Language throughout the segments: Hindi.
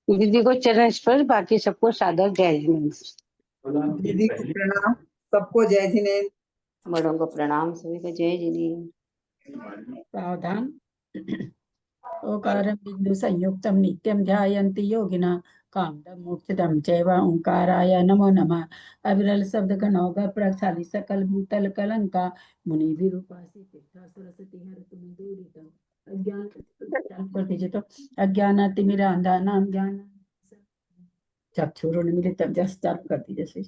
दीदी को चरण स्पर्श, बाकी सबको सादर जय जिनेन्द्र। दीदी को प्रणाम, सबको जय जिनेन्द्र। बड़ों को प्रणाम, सभी को जय जिनेन्द्र। सावधान। ओकारं बिंदु संयुक्तं नित्यं ध्यायन्ति योगिनः कामदं मोक्षदं चैव ओंकाराय नमो नमः। अविरल शब्द गणोग प्रक्षाली सकल भूतल कलंका मुनि विरूपासी तीर्था सरस्वती हर तुम दूरितम अज्ञान कर दीजिए तो अज्ञानातिमिरांधानां ज्ञान चक्षुरुन्मिलितं जस्ट चालू कर दीजिए।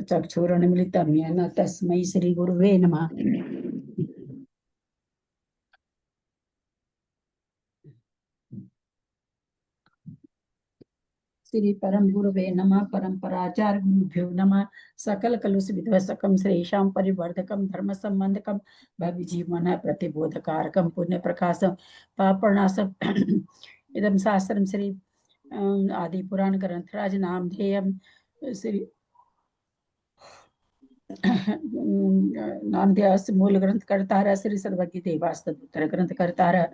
चक्षुरुन्मिलितं येन तस्मै श्री गुरुवे नमः। श्री परम गुरुवे नमः। परंपराचार्य गुरुभ्यो नमः। सकल कलुष विध्वंसकं श्रेषां परिवर्धकं धर्म संबंधकं भव्य जीवन प्रतिबोधकारकं पुण्य प्रकाशं पापनाशं इदं शास्त्रं श्री आदि पुराण ग्रंथराज नामधेयं श्री नामधेयस्य मूल ग्रंथ कर्तारः श्री सर्वज्ञ देवास्तुत्र ग्रंथ कर्तारः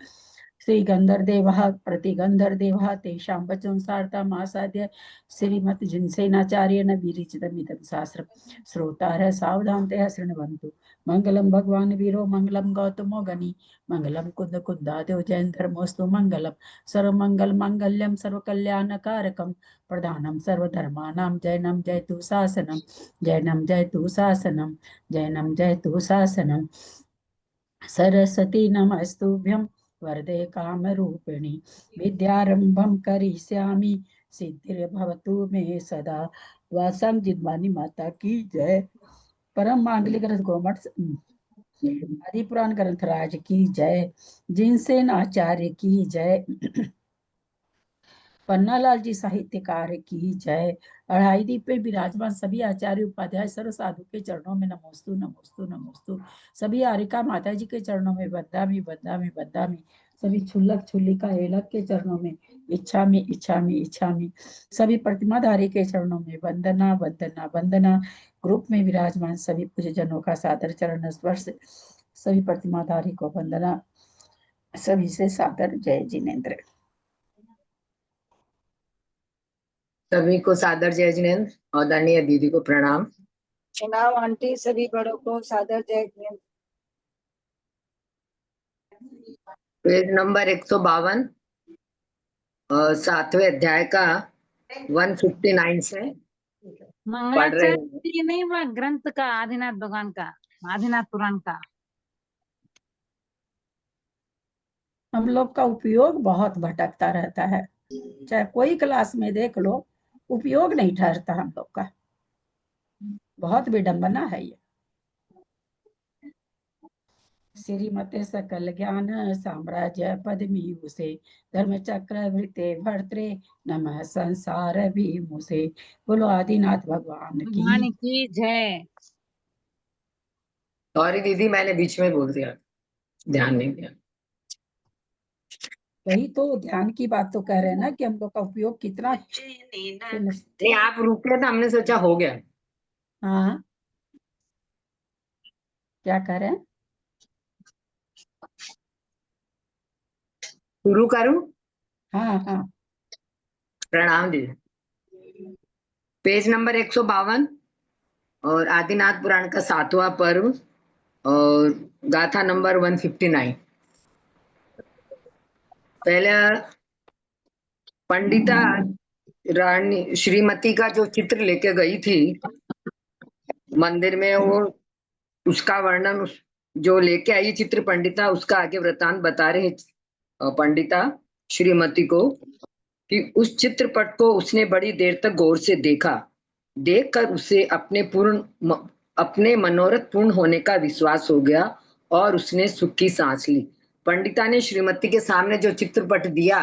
श्री गंधर देवः प्रतिगंधर देवः तेषां वचनसारताम् आसाद्य श्रीमत् जिनसेनाचार्येण विरचितमिदं शास्त्रं श्रोतारः सावधानतया शृण्वन्तु। मंगलम भगवान वीरो मंगलम गौतमो गणि मंगलम कुंद कुंदादेव जैन धर्मोस्तु मंगलम सर्वमंगल मंगल्यम सर्वकल्याणकारकम प्रधानम सर्वधर्मानां जैनम जयतु शासनम जैनम जयतु शासनम जैनम जयतु शासनम। सरस्वती नमस्तुभ्यं वरदे कामरूपिणी विद्यारंभं करिष्यामि सिद्धिर्भवतु मे सदा। वासं जिन्वानी माता की जय। परम मांगलिक रस गोमठ आदि पुराण ग्रंथराज की जय। जिनसेन आचार्य की जय। पन्नालाल जी साहित्यकार की जय। अढ़ाई दीप पे विराजमान सभी आचार्य उपाध्याय सर्व साधु के चरणों में नमोस्तु नमोस्तु नमोस्तु। सभी आरिका माता जी के चरणों में बद्दामी बद्दामी बद्दामी। सभी छुल्लक छुल्लिका एलक के चरणों में इच्छामी इच्छामी इच्छामी। सभी प्रतिमाधारी के चरणों में वंदना वंदना वंदना। ग्रुप में विराजमान सभी पूज्य जनों का सादर चरण स्पर्श। सभी प्रतिमाधारी को वंदना, सभी से सादर जय जिनेन्द्र। सभी को सादर जय जिनेन्द्र और आदरणीय दीदी को प्रणाम। प्रणाम आंटी, सभी बड़ों को सादर जय जिनेन्द्र। पेज नंबर 152 सातवें अध्याय का 159 से पढ़ रहे हैं। नहीं, वह ग्रंथ का आदिनाथ भगवान का आदिनाथ पुराण का हम लोग का उपयोग बहुत भटकता रहता है, चाहे कोई क्लास में देख लो, उपयोग नहीं ठहरता हम लोग का। बहुत विडंबना है ये। श्रीमते सकल ज्ञान साम्राज्य पद्मीभूषे धर्म चक्र वृते भर्त्रे नमः संसार विमुसे। बोलो आदिनाथ भगवान की जय। सॉरी दीदी, मैंने बीच में बोल दिया, ध्यान नहीं दिया। वही तो ध्यान की बात तो कह रहे हैं ना कि हम लोग का उपयोग कितना। नहीं, आप रुके तो हमने सोचा हो गया। हाँ, क्या कह रहे हैं? शुरू करूं? हाँ हाँ। प्रणाम दीदी। पेज नंबर 152 और आदिनाथ पुराण का 7वां पर्व और गाथा नंबर 159। पहले पंडिता रानी श्रीमती का जो चित्र लेके गई थी मंदिर में, वो उसका वर्णन जो लेके आई चित्र पंडिता, उसका आगे वृतांत बता रहे पंडिता श्रीमती को कि उस चित्रपट को उसने बड़ी देर तक गौर से देखा। देखकर उसे अपने मनोरथ पूर्ण होने का विश्वास हो गया और उसने सुख की सांस ली। पंडिता ने श्रीमती के सामने जो चित्रपट दिया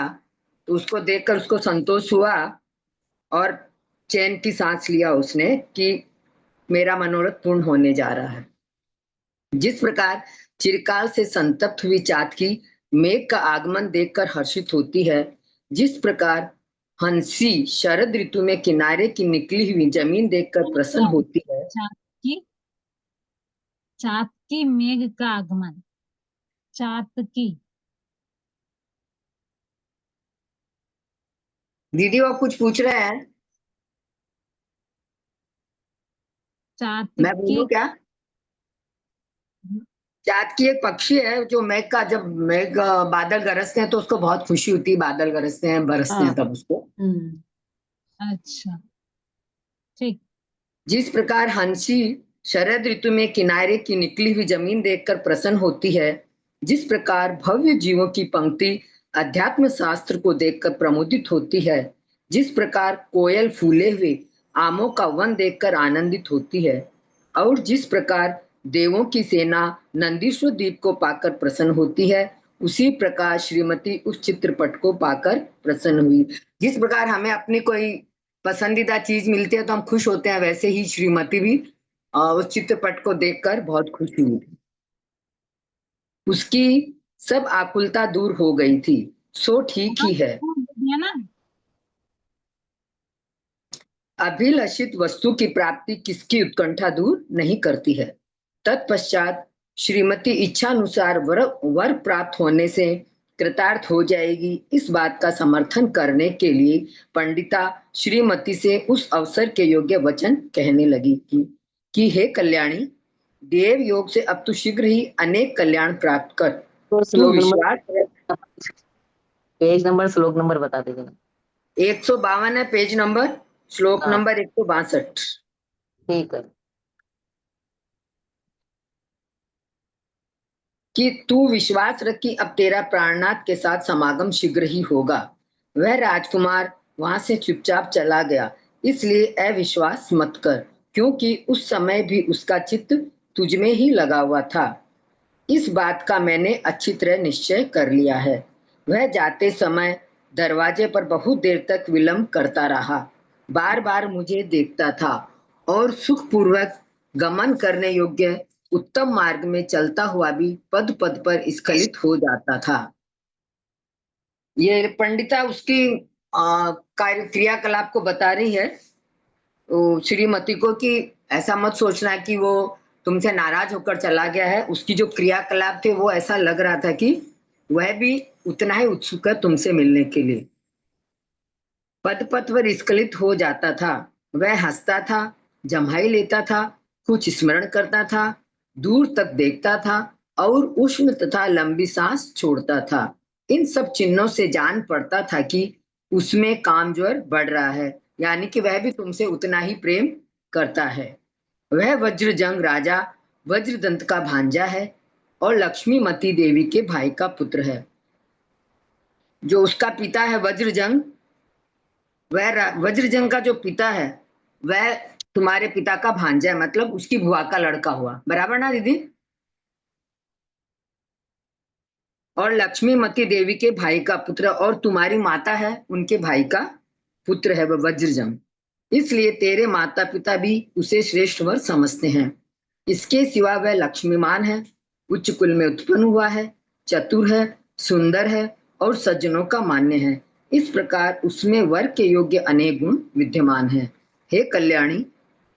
तो उसको देखकर उसको संतोष हुआ और चैन की सांस लिया उसने कि मेरा मनोरथ पूर्ण होने जा रहा है। जिस प्रकार चिरकाल से संतप्त हुई चातकी मेघ का आगमन देखकर हर्षित होती है, जिस प्रकार हंसी शरद ऋतु में किनारे की निकली हुई जमीन देखकर प्रसन्न होती है। चातकी मेघ का आगमन। चातकी दीदी वो कुछ पूछ रहे हैं, चातिकी मैं बोलूं क्या? चातकी एक पक्षी है जो मेघ का, जब मेघ बादल गरजते हैं तो उसको बहुत खुशी होती है, बादल गरजते हैं बरसते हैं हाँ। तब उसको। अच्छा ठीक। जिस प्रकार हंसी शरद ऋतु में किनारे की निकली हुई जमीन देखकर प्रसन्न होती है, जिस प्रकार भव्य जीवों की पंक्ति अध्यात्म शास्त्र को देखकर प्रमोदित होती है, जिस प्रकार कोयल फूले हुए आमों का वन देखकर आनंदित होती है, और जिस प्रकार देवों की सेना नंदीश्वर द्वीप को पाकर प्रसन्न होती है, उसी प्रकार श्रीमती उस चित्रपट को पाकर प्रसन्न हुई। जिस प्रकार हमें अपनी कोई पसंदीदा चीज मिलती है तो हम खुश होते हैं, वैसे ही श्रीमती भी उस चित्रपट को देखकर बहुत खुश हुई थी। उसकी सब आकुलता दूर हो गई थी, सो ठीक ही है। है ना। अभिलषित वस्तु की प्राप्ति किसकी उत्कंठा दूर नहीं करती है। तत्पश्चात श्रीमती इच्छानुसार वर प्राप्त होने से कृतार्थ हो जाएगी, इस बात का समर्थन करने के लिए पंडिता श्रीमती से उस अवसर के योग्य वचन कहने लगी कि हे कल्याणी, देव योग से अब तू शीघ्र ही अनेक कल्याण प्राप्त कर। तो तू श्लोक विश्वास, पेज नंबर श्लोक नंबर बता दीजिए। 152 है पेज नंबर, श्लोक हाँ। नंबर 162। ठीक है। कि तू विश्वास रख कि अब तेरा प्राणनाथ के साथ समागम शीघ्र ही होगा। वह राजकुमार वहां से चुपचाप चला गया, इसलिए अविश्वास मत कर, क्योंकि उस समय भी उसका चित्त तुझ में ही लगा हुआ था। इस बात का मैंने अच्छी तरह निश्चय कर लिया है। वह जाते समय दरवाजे पर बहुत देर तक विलंब करता रहा, बार बार मुझे देखता था और सुखपूर्वक गमन करने योग्य उत्तम मार्ग में चलता हुआ भी पद पद पर स्खलित हो जाता था। ये पंडिता उसकी कार्य क्रियाकलाप को बता रही है श्रीमती को, कि ऐसा मत सोचना कि वो तुमसे नाराज होकर चला गया है। उसकी जो क्रियाकलाप थे वो ऐसा लग रहा था कि वह भी उतना ही उत्सुक है तुमसे मिलने के लिए। पद पद पर स्खलित हो जाता था। वह हंसता था, जम्हाई लेता था, कुछ स्मरण करता था, दूर तक देखता था और उष्ण तथा लंबी सांस छोड़ता था। इन सब चिन्हों से जान पड़ता था कि उसमें कामज्वर बढ़ रहा है, यानी कि वह भी तुमसे उतना ही प्रेम करता है। वह वज्रजंग राजा वज्रदंत का भांजा है और लक्ष्मीमती देवी के भाई का पुत्र है। जो उसका पिता है वज्रजंग, वह वज्रजंग का जो पिता है वह तुम्हारे पिता का भांजा है, मतलब उसकी बुआ का लड़का हुआ, बराबर ना दीदी? और लक्ष्मीमती देवी के भाई का पुत्र, और तुम्हारी माता है उनके भाई का पुत्र है वह वज्रजंग, इसलिए तेरे माता पिता भी उसे श्रेष्ठ वर समझते हैं। इसके सिवा वह लक्ष्मीमान है, उच्च कुल में उत्पन्न हुआ है, चतुर है, सुंदर है और सज्जनों का मान्य है। इस प्रकार उसमें वर के योग्य अनेक गुण विद्यमान है। हे कल्याणी,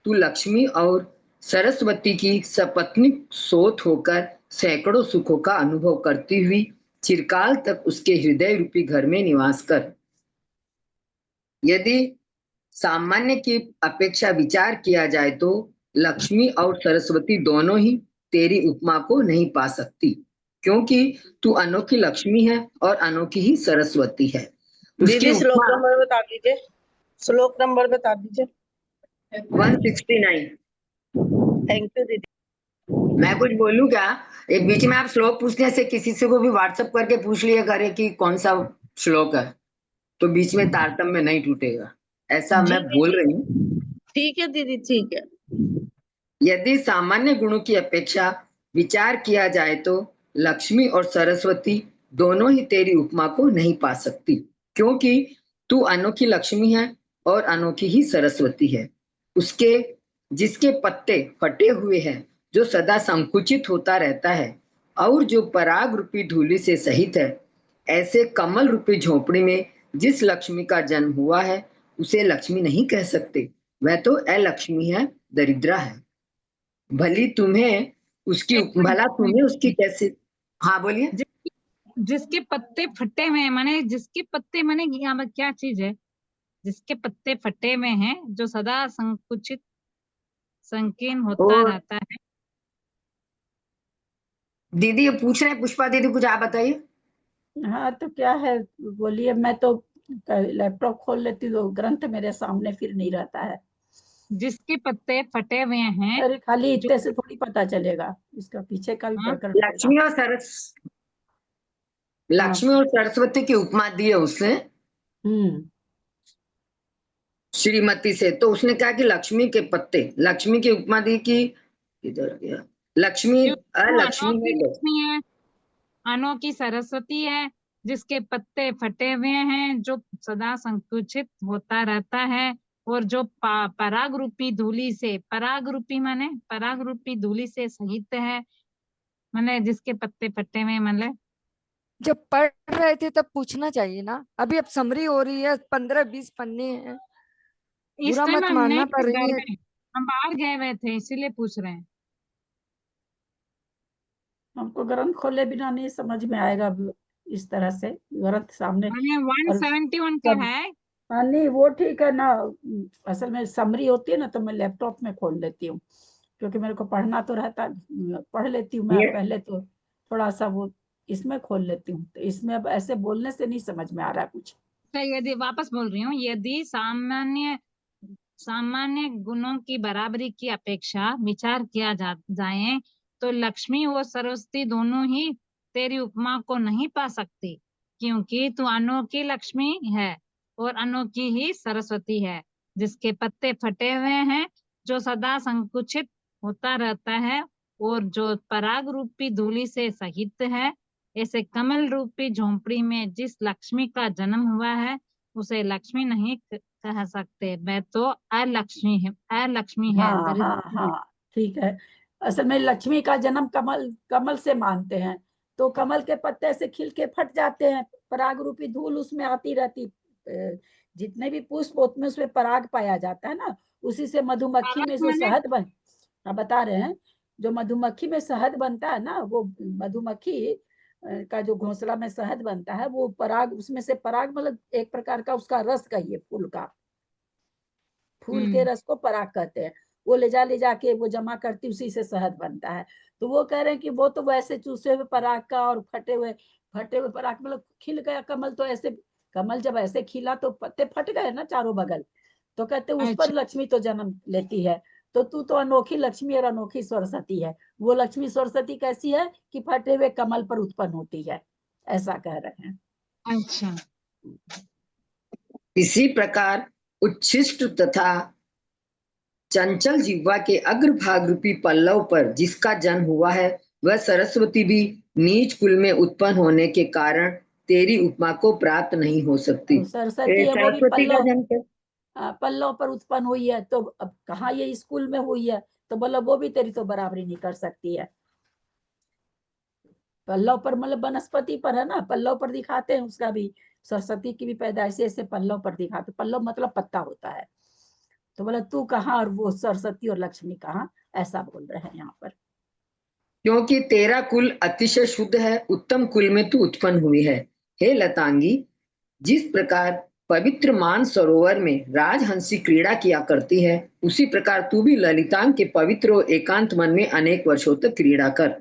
तू लक्ष्मी और सरस्वती की सपत्नीक सोत होकर सैकड़ों सुखों का अनुभव करती हुई चिरकाल तक उसके हृदय रूपी घर में निवास कर। यदि सामान्य की अपेक्षा विचार किया जाए तो लक्ष्मी और सरस्वती दोनों ही तेरी उपमा को नहीं पा सकती, क्योंकि तू अनोखी लक्ष्मी है और अनोखी ही सरस्वती है। दीदी श्लोक नंबर बता दीजिए, श्लोक नंबर बता दीजिए। 169। थैंक यू दीदी। मैं कुछ बोलूं क्या? एक बीच में आप श्लोक पूछने से किसी से को भी व्हाट्सएप करके पूछ लिया करे कि कौन सा श्लोक है, तो बीच में तारतम्य नहीं टूटेगा, ऐसा मैं बोल रही हूँ। ठीक है दीदी, ठीक है। यदि सामान्य गुणों की अपेक्षा विचार किया जाए तो लक्ष्मी और सरस्वती दोनों ही तेरी उपमा को नहीं पा सकती, क्योंकि तू अनोखी लक्ष्मी है और अनोखी ही सरस्वती है। उसके जिसके पत्ते फटे हुए हैं, जो सदा संकुचित होता रहता है और जो पराग रूपी धूलि से सहित है, ऐसे कमल रूपी झोपड़ी में जिस लक्ष्मी का जन्म हुआ है उसे लक्ष्मी नहीं कह सकते, वह तो अलक्ष्मी है, दरिद्रा है। भला तुम्हें उसकी कैसे। हाँ बोलिए। जिसके पत्ते फटे हुए हैं, माने जिसके पत्ते, माने यहाँ पर क्या चीज है? जिसके पत्ते फटे हुए हैं, जो सदा संकुचित संकीर्ण होता और रहता है। दीदी ये पूछ रहे हैं, पुष्पा दीदी कुछ आप बताइए। हाँ तो क्या है, बोलिए। मैं तो लैपटॉप खोल लेती हूँ तो ग्रंथ मेरे सामने फिर नहीं रहता है। जिसके पत्ते फटे हुए हैं, अरे खाली जो इतने से थोड़ी पता चलेगा, इसका पीछे का भी हाँ, पढ़कर पढ़ना। लक्ष्मी और हाँ। लक्ष्मी और सरस्वती की उपमा दी है उसने हम्म। श्रीमती से, तो उसने कहा कि लक्ष्मी के पत्ते, लक्ष्मी की उपमा दी कि इधर गया, लक्ष्मी जो अलक्ष्मी अनोखी है तो लक्ष्मी है, अनोखी सरस्वती है, जिसके पत्ते फटे हुए हैं, जो सदा संकुचित होता रहता है, और जो पराग रूपी धूलि से, पराग रूपी माने पराग रूपी धूलि से सहित है, माने जिसके पत्ते फटे हुए, मतलब जब पढ़ रहे थे तब पूछना चाहिए ना, अभी अब समरी हो रही है, 15-20 पन्ने हैं। इस बुरा टाइम मत हम नहीं मानना, थे पर घर ये में, हम बाहर गए हुए थे, इसीलिए पूछ रहे हैं। हमको ग्रंथ खोले बिना नहीं समझ में आएगा अब इस तरह से, ग्रंथ सामने। मैंने और 171 का सब, है। हाँ नहीं वो ठीक है ना। असल में समरी होती है ना, तो मैं लैपटॉप में खोल लेती हूँ, क्योंकि मेरे को पढ़ना तो रहता, पढ़ लेती हूँ मैं ये पहले तो। थोड़ा सा वो इसमें खोल लेती हूँ, तो इसमें अब ऐसे बोलने से नहीं समझ में आ रहा है कुछ। तो यदि वापस बोल रही हूँ, यदि सामान्य सामान्य गुणों की बराबरी की अपेक्षा विचार किया जाए, तो लक्ष्मी और सरस्वती दोनों ही तेरी उपमा को नहीं पा सकती, क्योंकि तू अनोखी लक्ष्मी है और अनोखी ही सरस्वती है, जिसके पत्ते फटे हुए हैं, जो सदा संकुचित होता रहता है, और जो पराग रूपी धूलि से सहित है। ऐसे कमल रूपी झोंपड़ी में जिस लक्ष्मी का जन्म हुआ है, उसे लक्ष्मी नहीं कह सकते, मैं तो अलक्ष्मी है, हाँ हाँ दरिद्र। हाँ, ठीक है। असल में लक्ष्मी का जन्म कमल कमल से मानते हैं, तो कमल के पत्ते से खिल के फट जाते हैं, पराग रूपी धूल उसमें आती रहती। जितने भी पुष्प होते हैं उसमें पराग पाया जाता है ना, उसी से मधुमक्खी में पराग जो माने शहद बन, हाँ बता रहे हैं, जो मधुमक्खी में शहद बनता है ना, वो मधुमक्खी का जो घोंसला में शहद बनता है, वो पराग, उसमें से पराग मतलब एक प्रकार का उसका रस कहिए, फूल का, फूल के रस को पराग कहते हैं। वो ले जाके वो जमा करती, उसी से शहद बनता है। तो वो कह रहे हैं कि वो तो वैसे चूसे हुए पराग का और फटे हुए पराग, मतलब खिल गया कमल तो ऐसे, कमल जब ऐसे खिला तो पत्ते फट गए ना चारों बगल, तो कहते उस पर अच्छा, लक्ष्मी तो जन्म लेती है। तो तू तो अनोखी लक्ष्मी और अनोखी सरस्वती है। वो लक्ष्मी सरस्वती कैसी है कि फटे हुए कमल पर उत्पन्न होती है, ऐसा कह रहे हैं। अच्छा। इसी प्रकार उच्छिष्ट तथा चंचल जिह्वा के अग्रभाग रूपी पल्लव पर जिसका जन्म हुआ है, वह सरस्वती भी नीच कुल में उत्पन्न होने के कारण तेरी उपमा को प्राप्त नहीं हो सकती। सरस्वती है वो भी सरस्वती का पल्लव, जन्म क्या? पल्लव पर उत्पन्न हुई है, तो अब कहाँ ये स्कूल में हुई है, तो बोला वो भी तेरी तो बराबरी नहीं कर सकती है। पल्लव पर मतलब वनस्पति पर है ना, पल्लव पर दिखाते हैं उसका भी, सरस्वती की भी पैदाइश ऐसे पल्लव पर दिखाते, पल्लव मतलब पत्ता होता है। तो बोला तू कहाँ और वो सरस्वती और लक्ष्मी कहाँ, ऐसा बोल रहे हैं यहाँ पर। क्योंकि तेरा कुल अतिशय शुद्ध है, उत्तम कुल में तू उत्पन्न हुई है। हे लतांगी, जिस प्रकार पवित्र मान सरोवर में राजहंसी क्रीड़ा किया करती है, उसी प्रकार तू भी ललितांग के पवित्र और एकांत मन में अनेक वर्षों तक क्रीड़ा कर।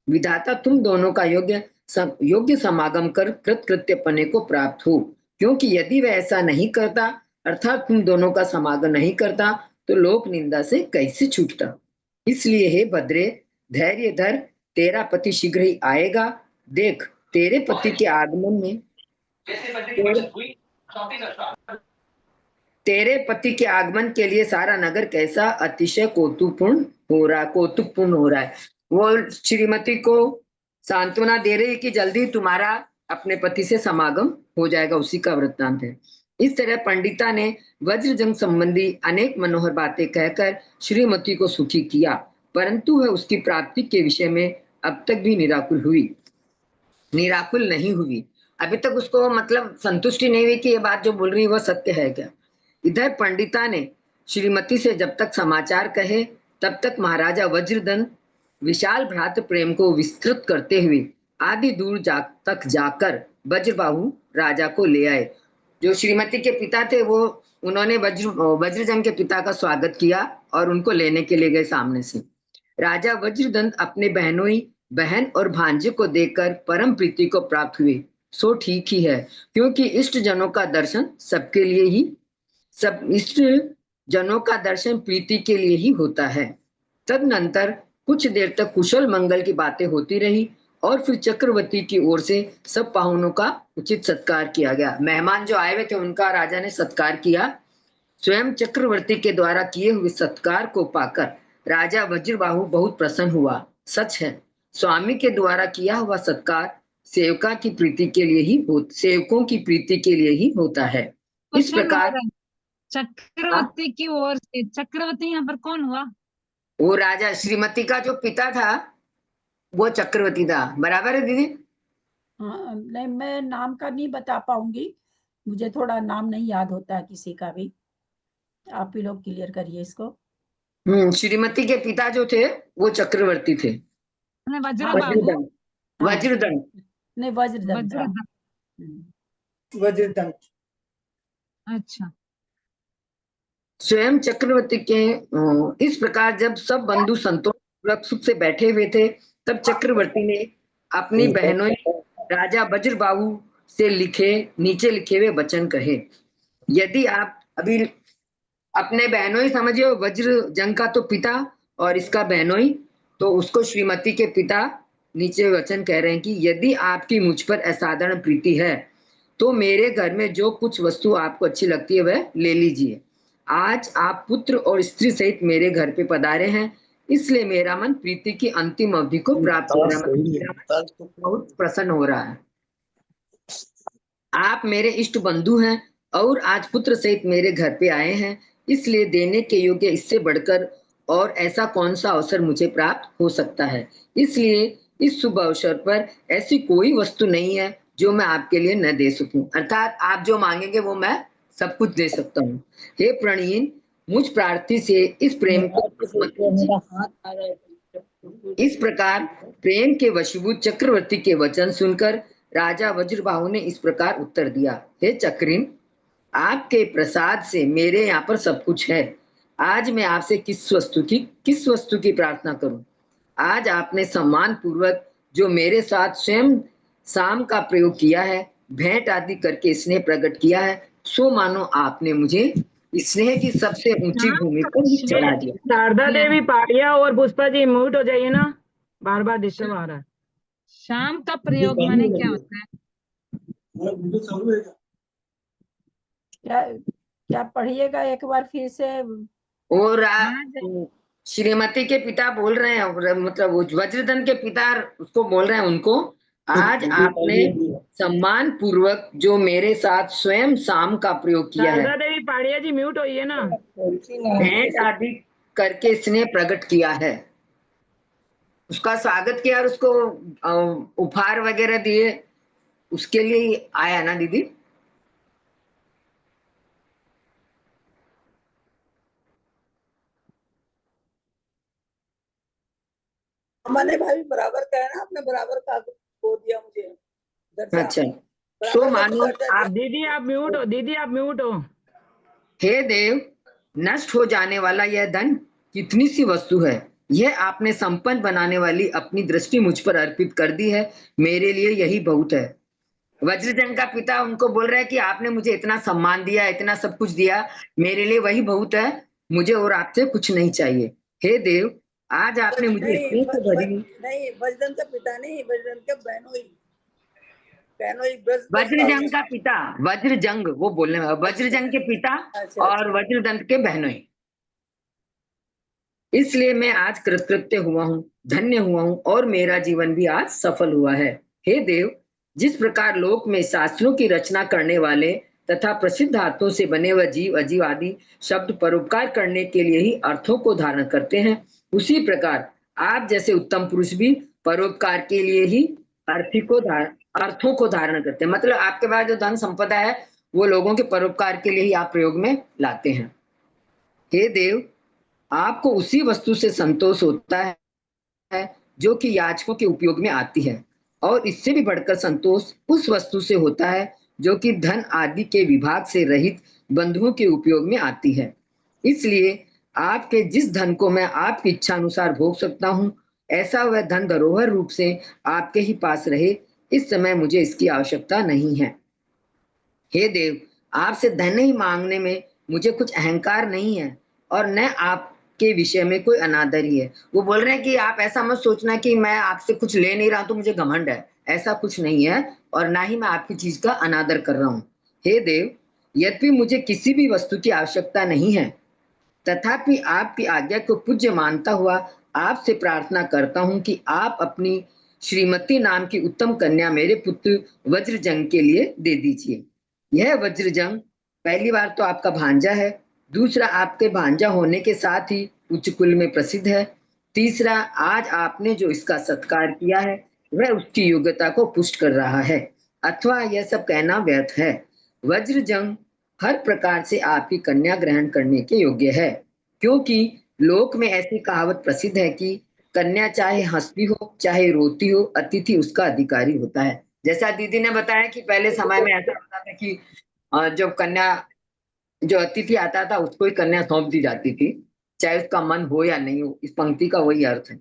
विधाता तुम दोनों का योग्य समागम कर कृतकृत्य पने को प्राप्त हो, क्योंकि यदि वह ऐसा नहीं करता, अर्थात तुम दोनों का समागम नहीं करता, तो लोक निंदा से कैसे छूटता। इसलिए हे भद्रे, धैर्य धर, तेरा पति शीघ्र ही आएगा। देख, तेरे पति के आगमन में तेरे पति के आगमन के लिए सारा नगर कैसा अतिशय कौतुकपूर्ण हो रहा है। वो श्रीमती को सांत्वना दे रही है कि जल्दी तुम्हारा अपने पति से समागम हो जाएगा, उसी का वृत्तांत है। इस तरह पंडिता ने वज्रजंग संबंधी अनेक मनोहर बातें कहकर श्रीमती को सुखी किया, परंतु वह उसकी प्राप्ति के विषय में अब तक भी निराकुल नहीं हुई। अभी तक उसको मतलब संतुष्टि नहीं हुई कि ये बात जो बोल रही है वह सत्य है क्या। इधर पंडिता ने श्रीमती से जब तक समाचार कहे, तब तक महाराजा वज्रदन विशाल भ्रातृ प्रेम को विस्तृत करते हुए आदि दूर तक जाकर वज्रबाहु राजा को ले आए। जो श्रीमती के पिता थे वो उन्होंने वज्रजंग के पिता का स्वागत किया और उनको लेने के लिए गए सामने से। राजा वज्रदंत अपने बहन और भांजे को देखकर परम प्रीति को प्राप्त हुए। सो ठीक ही है, क्योंकि इष्ट जनों का दर्शन सबके लिए ही सब इष्ट जनों का दर्शन प्रीति के लिए ही होता है। तदनंतर कुछ देर तक कुशल मंगल की बातें होती रही और फिर चक्रवर्ती की ओर से सब पाहुनों का उचित सत्कार किया गया। मेहमान जो आए हुए थे उनका राजा ने सत्कार किया। स्वयं चक्रवर्ती के द्वारा किए हुए सत्कार को पाकर राजा वज्रबाहु बहुत प्रसन्न हुआ। सच है, स्वामी के द्वारा किया हुआ सत्कार सेवकों की प्रीति के लिए ही होता है। इस क्वेश्चन प्रकार नंबर चक्रवर्ती की ओर से, चक्रवर्ती यहाँ पर कौन हुआ? वो राजा श्रीमती का जो पिता था वो चक्रवर्ती था। बराबर है दीदी? हाँ, नहीं मैं नाम का नहीं बता पाऊंगी, मुझे थोड़ा नाम नहीं याद होता है किसी का भी, आप ही लोग क्लियर करिए इसको। श्रीमती के पिता जो थे वो चक्रवर्ती थे। वज्रबाहु, वज्रदंत नहीं वज्रदंत था। वज्रदंत। अच्छा, स्वयं चक्रवर्ती के इस प्रकार जब सब बंधु संतोष सुख से बैठे हुए थे, तब चक्रवर्ती ने अपनी बहनों राजा वज्रबाहु से नीचे लिखे हुए वचन कहे। यदि आप अभी अपने बहनों ही समझिए, वज्रजंग का तो पिता और इसका बहनों ही, तो उसको श्रीमती के पिता नीचे वचन कह रहे हैं कि यदि आपकी मुझ पर असाधारण प्रीति है तो मेरे घर में जो कुछ वस्तु आपको अच्छी लगती है वह ले लीजिए। आज आप पुत्र और स्त्री सहित मेरे घर पे पधारे हैं, इसलिए मेरा मन प्रीति की अंतिम अवधि को प्राप्त हो रहा है, बहुत प्रसन्न हो रहा है। आप मेरे इष्ट बंधु हैं और आज पुत्र सहित मेरे घर पे आए हैं, इसलिए देने के योग्य इससे बढ़कर और ऐसा कौन सा अवसर मुझे प्राप्त हो सकता है। इसलिए इस शुभ अवसर पर ऐसी कोई वस्तु नहीं है जो मैं आपके लिए न दे सकूं, अर्थात आप जो मांगेंगे वो मैं सब कुछ दे सकता हूँ। हे प्रणयीन, मुझ प्रार्थी से इस प्रेम को मत कीजिए। इस प्रकार प्रेम के वशीभूत चक्रवर्ती के वचन सुनकर राजा वज्रबाहु ने इस प्रकार उत्तर दिया। हे चक्रिन, आपके प्रसाद से मेरे यहाँ पर सब कुछ है। आज मैं आपसे किस वस्तु की प्रार्थना करूं? आज आपने सम्मान पूर्वक जो मेरे साथ स्वयं साम का प्रयोग किया है, भेंट आदि करके स्नेह प्रकट किया है, सो मानो आपने मुझे स्नेह की सबसे ऊंची भूमि पर ही चढ़ा दिया। शारदा देवी पाड़िया और पुष्पा जी म्यूट हो जाइए ना, बार बार डिस्टर्ब आ रहा है। शाम का प्रयोग माने क्या होता है? क्या पढ़िएगा एक बार फिर से। और श्रीमती के पिता बोल रहे हैं, मतलब वज्रदंत के पिता उसको बोल रहे हैं उनको, आज आपने सम्मान पूर्वक जो मेरे साथ स्वयं साम का प्रयोग किया है, शारदा देवी पाड़िया जी म्यूट होइए ना, भेंट आदि करके स्नेह प्रकट किया है, उसका स्वागत किया और उसको उपहार वगैरह दिए, उसके लिए आया ना दीदी? मैंने भाई बराबर का है ना, आपने बराबर का वो दिया मुझे दर्जा। अच्छा, सो मानो आप दीदी आप म्यूट हो, दीदी आप म्यूट हो। हे देव, नष्ट हो जाने वाला यह धन कितनी सी वस्तु है, यह आपने संपन्न बनाने वाली अपनी दृष्टि मुझ पर अर्पित कर दी है, मेरे लिए यही बहुत है। वज्रजंग का पिता उनको बोल रहा है कि आपने मुझे इतना सम्मान दिया, इतना सब कुछ दिया, मेरे लिए वही बहुत है, मुझे और आपसे कुछ नहीं चाहिए। हे देव, आज आपने मुझे नहीं, वज्रदंत का पिता नहीं, वज्रदंत का बहनों ही वज्रजंग का पिता, वज्रजंग वो बोलने में, वज्रजंग के पिता और वज्रदंत के बहनों ही। इसलिए मैं आज कृतकृत्य हुआ हूँ, धन्य हुआ हूँ और मेरा जीवन भी आज सफल हुआ है। हे देव, जिस प्रकार लोक में शास्त्रों की रचना करने वाले तथा प्रसिद्ध हाथों से बने हुए जीव अजीव आदि शब्द परोपकार करने के लिए ही अर्थों को धारण करते हैं, उसी प्रकार आप जैसे उत्तम पुरुष भी परोपकार के लिए ही अर्थों को धारण करते हैं। मतलब आपके पास जो धन संपदा है वो लोगों के परोपकार के लिए ही आप प्रयोग में लाते हैं। हे देव, आपको उसी वस्तु से संतोष होता है जो कि याचकों के उपयोग में आती है, और इससे भी बढ़कर संतोष उस वस्तु से होता है जो कि धन आदि के विभाग से रहित बंधुओं के उपयोग में आती है। इसलिए आपके जिस धन को मैं आपकी इच्छा अनुसार भोग सकता हूँ, ऐसा वह धन धरोहर रूप से आपके ही पास रहे, इस समय मुझे इसकी आवश्यकता नहीं है। हे देव, आपसे धन ही मांगने में मुझे कुछ अहंकार नहीं है और न आपके विषय में कोई अनादर ही है। वो बोल रहे हैं कि आप ऐसा मत सोचना कि मैं आपसे कुछ ले नहीं रहा तो मुझे घमंड है, ऐसा कुछ नहीं है और ना ही मैं आपकी चीज का अनादर कर रहा हूँ। हे देव, यद्यपि मुझे किसी भी वस्तु की आवश्यकता नहीं है, तथापि आपकी आज्ञा को पूज्य मानता हुआ आपसे प्रार्थना करता हूं कि आप अपनी श्रीमती नाम की उत्तम कन्या मेरे पुत्र वज्रजंग के लिए दे दीजिए। यह वज्रजंग पहली बार तो आपका भांजा है, दूसरा आपके भांजा होने के साथ ही उच्च कुल में प्रसिद्ध है, तीसरा आज आपने जो इसका सत्कार किया है वह उसकी योग्यता को पुष्ट कर रहा है, अथवा यह सब कहना व्यर्थ है। वज्रजंग हर प्रकार से आपकी कन्या ग्रहण करने के योग्य है, क्योंकि लोक में ऐसी कहावत प्रसिद्ध है कि कन्या चाहे हंसती हो चाहे रोती हो, अतिथि उसका अधिकारी होता है। जैसा दीदी ने बताया कि पहले समय में ऐसा होता था कि जो अतिथि आता था उसको ही कन्या सौंप दी जाती थी, चाहे उसका मन हो या नहीं हो। इस पंक्ति का वही अर्थ है।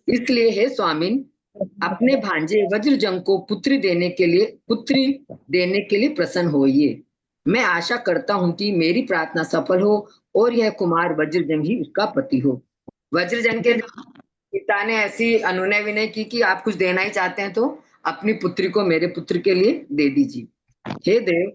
इसलिए हे स्वामिन, अपने भांजे वज्रजंग को पुत्री देने के लिए प्रसन्न होइए। मैं आशा करता हूं कि मेरी प्रार्थना सफल हो और यह कुमार वज्रजंग ही उसका पति हो। वज्रजंग के पिता ने ऐसी अनुनय विनय की कि आप कुछ देना ही चाहते हैं तो अपनी पुत्री को मेरे पुत्र के लिए दे दीजिए। हे देव,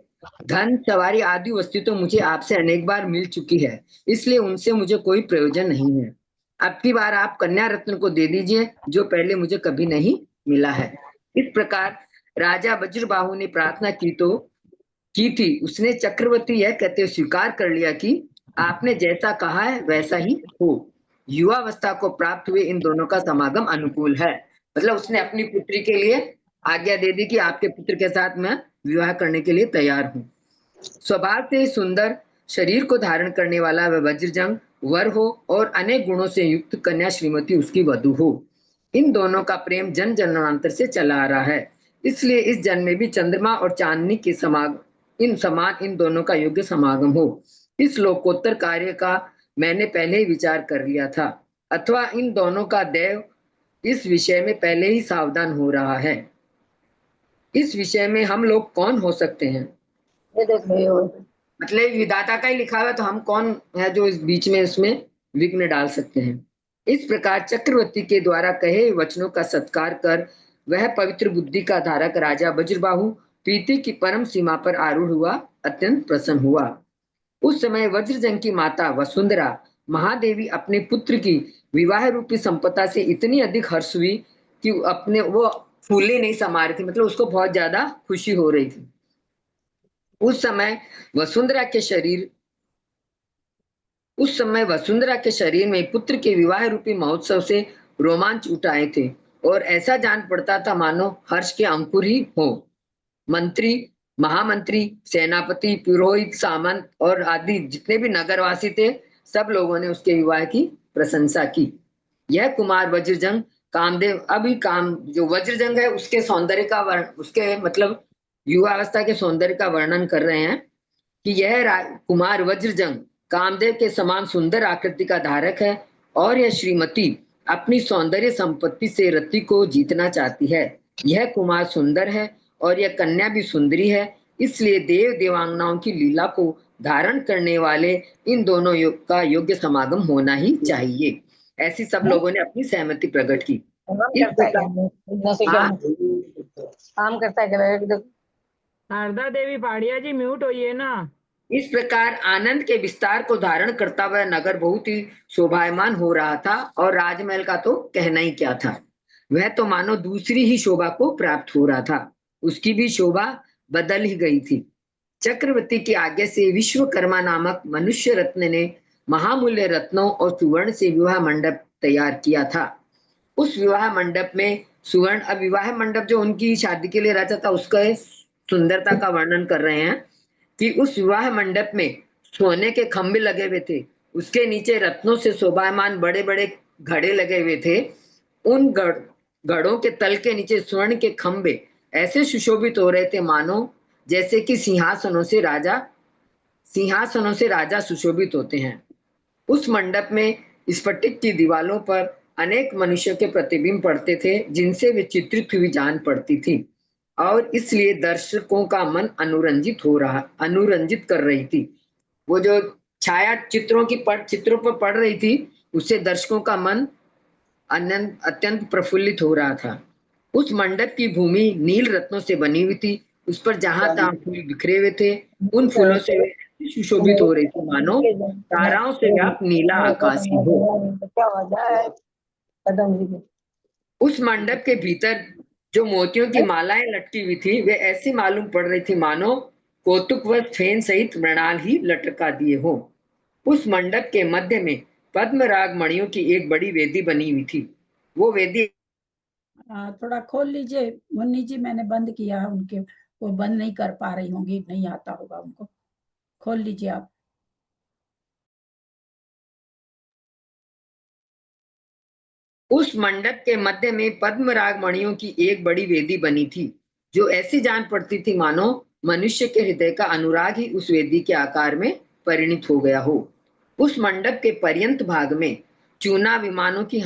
धन सवारी आदि वस्तु तो मुझे आपसे अनेक बार मिल चुकी है, इसलिए उनसे मुझे कोई प्रयोजन नहीं है। अब की बार आप कन्या रत्न को दे दीजिए जो पहले मुझे कभी नहीं मिला है। इस प्रकार राजा वज्रबाहु ने प्रार्थना की थी। उसने चक्रवर्ती यह कहते स्वीकार कर लिया कि आपने जैसा कहा है वैसा ही हो। युवावस्था को प्राप्त हुए इन दोनों का समागम अनुकूल है। मतलब उसने अपनी पुत्री के लिए आज्ञा दे दी कि आपके पुत्र के साथ मैं विवाह करने के लिए तैयार हूँ। स्वभाव से सुंदर शरीर को धारण करने वाला वह वज्रजंग वर हो और अनेक गुणों से युक्त कन्या श्रीमती उसकी वधु हो। इन दोनों का प्रेम जन जन्मांतर से चला आ रहा है, इसलिए इस जन्म में भी चंद्रमा और चांदनी के समान इन दोनों का योग्य समागम हो। इस लोकोत्तर कार्य का मैंने पहले ही विचार कर लिया था, अथवा इन दोनों का देव इस विषय में पहले ही सावधान हो रहा है। इस विषय में हम लोग कौन हो सकते हैं? मतलब विधाता का ही लिखा हुआ, तो हम कौन है जो इस बीच में इसमें विघ्न डाल सकते हैं। इस प्रकार चक्रवर्ती के द्वारा कहे वचनों का सत्कार कर वह पवित्र बुद्धि का धारक राजा वज्रबाहु प्रीति की परम सीमा पर आरूढ़ हुआ, अत्यंत प्रसन्न हुआ। उस समय वज्रजंग की माता वसुंधरा महादेवी अपने पुत्र की विवाह रूपी संपदा से इतनी अधिक हर्ष हुई कि वो फूले नहीं समा रही थी, मतलब उसको बहुत ज्यादा खुशी हो रही थी। उस समय वसुंधरा के शरीर में पुत्र के विवाह रूपी महोत्सव से रोमांच उठाए थे और ऐसा जान पड़ता था मानो हर्ष के अंकुर ही हो। मंत्री, महामंत्री, सेनापति, पुरोहित, सामंत और आदि जितने भी नगरवासी थे, सब लोगों ने उसके विवाह की प्रशंसा की। यह कुमार वज्रजंग कामदेव, अभी जो वज्रजंग है उसके सौंदर्य का उसके मतलब युवावस्था के सौंदर्य का वर्णन कर रहे हैं कि यह कुमार वज्रजंग कामदेव के समान सुंदर आकृति का धारक है और यह श्रीमती अपनी सौंदर्य संपत्ति से रति को जीतना चाहती है। यह कुमार सुंदर है और यह कन्या भी सुंदरी है, इसलिए देव देवांगनाओं की लीला को धारण करने वाले इन दोनों का योग्य समागम होना ही चाहिए। ऐसी सब लोगों ने अपनी सहमति प्रकट की। काम करता है। शारदा देवी पाड़िया जी म्यूट होइए ना। इस प्रकार आनंद के विस्तार को धारण करता हुआ नगर बहुत ही शोभायमान हो रहा था और राजमहल का तो कहना ही क्या था। वह तो मानो दूसरी ही शोभा को प्राप्त हो रहा था, उसकी भी शोभा बदल ही गई थी। चक्रवर्ती की आज्ञा से विश्वकर्मा नामक मनुष्य रत्न ने महामूल्य रत्नों और सुवर्ण से विवाह मंडप तैयार किया था। उस विवाह मंडप में सुवर्ण, अब विवाह मंडप जो उनकी शादी के लिए रचा था उसका सुंदरता का वर्णन कर रहे हैं कि उस विवाह मंडप में सोने के खंभे लगे हुए थे, उसके नीचे रत्नों से शोभायमान बड़े बड़े घड़े लगे हुए थे। उन घड़ों के तल के नीचे स्वर्ण के खंभे ऐसे सुशोभित हो रहे थे मानो जैसे कि सिंहासनों से राजा सुशोभित होते हैं। उस मंडप में स्फटिक की दीवारों पर अनेक मनुष्यों के प्रतिबिंब पड़ते थे, जिनसे वे चित्रित हुई जान पड़ती थी, और इसलिए दर्शकों का मन अनुरंजित कर रही थी। वो जो छाया चित्रों पर पड़ रही थी, उससे दर्शकों का मन अत्यंत प्रफुल्लित हो रहा था। उस मंडप की भूमि नील रत्नों से बनी हुई थी। उस पर जहां तहां फूल बिखरे हुए थे। उन फूलों से वे ऐसी सुशोभित हो रही थी मानो ताराओं से व्याप्त नीला आकाश ही हो। उस मंडप के भीतर जो मोतियों की मालाएं लटकी हुई थी, वे ऐसी मालूम पड़ रही थी मानो कौतुकवत फेन सहित मृणाल ही लटका दिए हो। उस मंडप के मध्य में पद्मराग मणियों की एक बड़ी वेदी बनी हुई थी। वो वेदी थोड़ा खोल लीजिए मुन्नी जी, मैंने बंद किया है उनके, वो बंद नहीं कर पा रही होंगी, नहीं आता होगा उनको। खोल लीजिए आप। उस मंडप के मध्य में पद्मराग मणियों की एक बड़ी वेदी बनी थी, जो ऐसी जान पड़ती थी मानो मनुष्य के हृदय का अनुराग ही उस वेदी के आकार में परिणित हो गया हो। उस मंडप के पर्यंत भाग में चूना विमानों की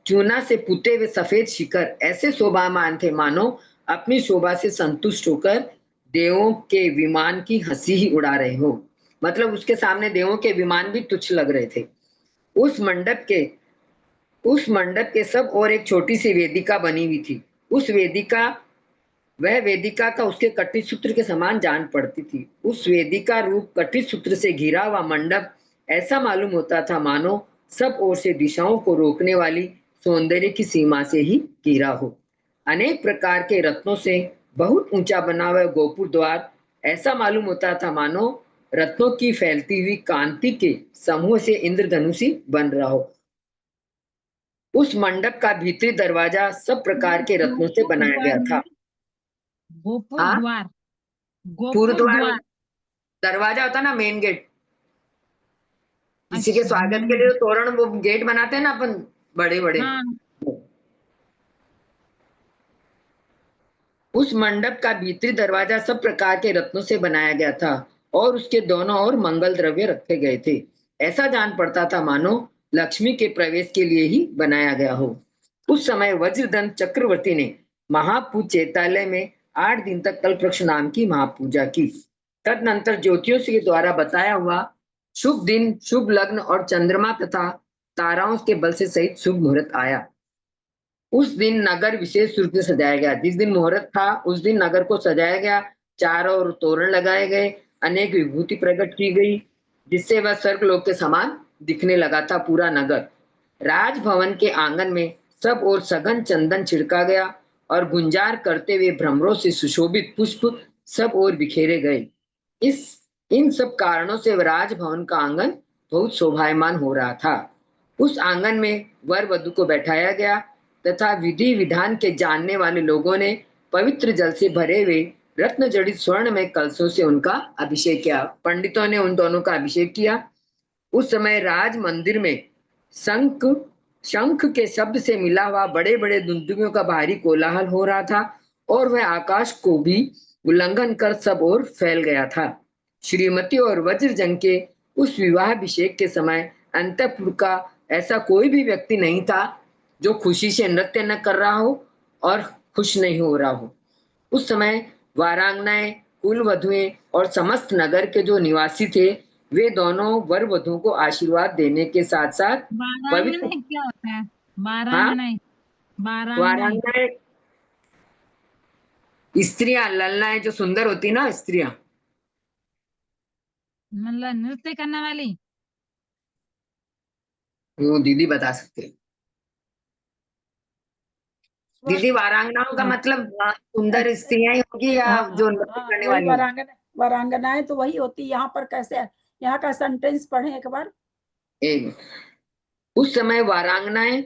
चूना से पुते हुए सफेद शिखर ऐसे शोभामान थे मानो अपनी शोभा से संतुष्ट होकर देवों के विमान की हंसी ही उड़ा रहे हो। मतलब उसके सामने देवों के विमान भी तुच्छ लग रहे थे। उस मंडप के सब और एक छोटी सी वेदिका बनी हुई थी। वह वेदिका का उसके कटित सूत्र के समान जान पड़ती थी। उस वेदिका रूप कटित सूत्र से घिरा हुआ मंडप ऐसा मालूम होता था मानो सब ओर से दिशाओं को रोकने वाली सौंदर्य की सीमा से ही घिरा हो। अनेक प्रकार के रत्नों से बहुत ऊंचा बना हुआ गोपुर द्वार ऐसा मालूम होता था मानो रत्नों की फैलती हुई कांति के समूह से इंद्रधनुषी बन रहा हो। उस मंडप का भीतरी दरवाजा सब प्रकार के रत्नों से बनाया गया था। गोपुर हाँ? द्वार, पूर्व गोपुर द्वार द्वार। दरवाजा होता ना, मेन गेट। किसी के अच्छा, स्वागत के लिए तोरण वो गेट बनाते हैं ना अपन, बड़े बड़े। हाँ। उस मंडप का भीतरी दरवाजा सब प्रकार के रत्नों से बनाया गया था और उसके दोनों ओर मंगल द्रव्य रखे गए थे। ऐसा जान पड़ता था मानो लक्ष्मी के प्रवेश के लिए ही बनाया गया हो। उस समय वज्रदंत चक्रवर्ती ने महापूज चैतालय में 8 दिन तक कल्पवृक्ष नाम की महापूजा की। तदनंतर ज्योतियों के द्वारा बताया हुआ शुभ दिन, शुभ लग्न और चंद्रमा तथा ताराओं के बल से सहित शुभ मुहूर्त आया। उस दिन नगर विशेष रूप से सजाया गया। जिस दिन मुहूर्त था उस दिन नगर को सजाया गया। चारों ओर तोरण लगाए गए, अनेक विभूति प्रकट की गई, जिससे वह स्वर्गलोक के समान दिखने लगा था पूरा नगर। राजभवन के आंगन में सब ओर सघन चंदन छिड़का गया और गुंजार करते हुए भ्रमरों से सुशोभित पुष्प सब ओर बिखेरे गए। इन सब कारणों से राजभवन का आंगन बहुत शोभायमान हो रहा था। उस आंगन में वर वधु को बैठाया गया तथा विधि विधान के जानने वाले लोगों ने पवित्र जल से भरे हुए रत्न जड़ित स्वर्ण में कलशों से उनका अभिषेक किया। पंडितों ने उन दोनों का अभिषेक किया। उस समय राज मंदिर में शंख के शब्द से मिला हुआ बड़े बड़े दुंदुभियों का भारी कोलाहल हो रहा था और वह आकाश को भी उल्लंघन कर सब ओर फैल गया था। श्रीमती और वज्रजंग के उस विवाहाभिषेक के समय अंतःपुर का ऐसा कोई भी व्यक्ति नहीं था जो खुशी से नृत्य न कर रहा हो और खुश नहीं हो रहा हो। उस समय वारांगनाएं, कुल वधुएं और समस्त नगर के जो निवासी थे वे दोनों वर वधुओं को आशीर्वाद देने के साथ साथ वारांगनाएं क्या होता है? वारांगनाएं, वारांगनाएं स्त्रियां, ललनाएं जो सुंदर होती ना स्त्रियां, मतलब नृत्य करने वाली। वो दीदी बता सकते हैं। दीदी वारांगनाओं का मतलब सुंदर स्त्रियां ही होगी या जो नृत्य करने वही वाली? वरांगनाएं तो वही होती। यहाँ पर कैसे है? यहाँ का सेंटेंस पढ़े एक बार। उस समय वारांगनाएं,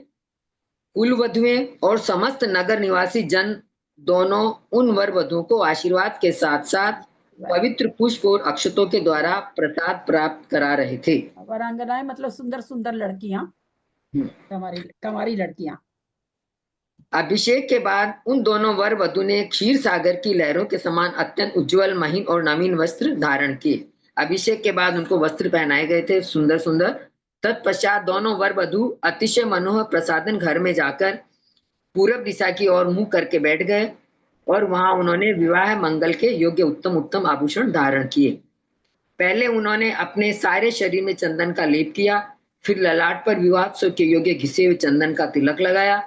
कुल वधुएं और समस्त नगर निवासी जन दोनों उन वर वधुओं को आशीर्वाद के साथ साथ पवित्र पुष्प और अक्षतों के द्वारा प्रसाद प्राप्त करा रहे थे। वरांगनाएं मतलब सुंदर सुंदर लड़कियां, कमारी लड़कियां। अभिषेक के बाद उन दोनों वर वधु ने क्षीर सागर की लहरों के समान अत्यंत उज्जवल, महीन और नवीन वस्त्र धारण किए। अभिषेक के बाद उनको वस्त्र पहनाए गए थे सुंदर सुंदर। तत्पश्चात दोनों वर वधु अतिशय मनोहर प्रसादन घर में जाकर पूरब दिशा की ओर मुंह करके बैठ गए और वहां उन्होंने विवाह मंगल के योग्य उत्तम उत्तम आभूषण धारण किए। पहले उन्होंने अपने सारे शरीर में चंदन का लेप किया, फिर ललाट पर विवाहोत्सव के योग्य घिसे हुए चंदन का तिलक लगाया।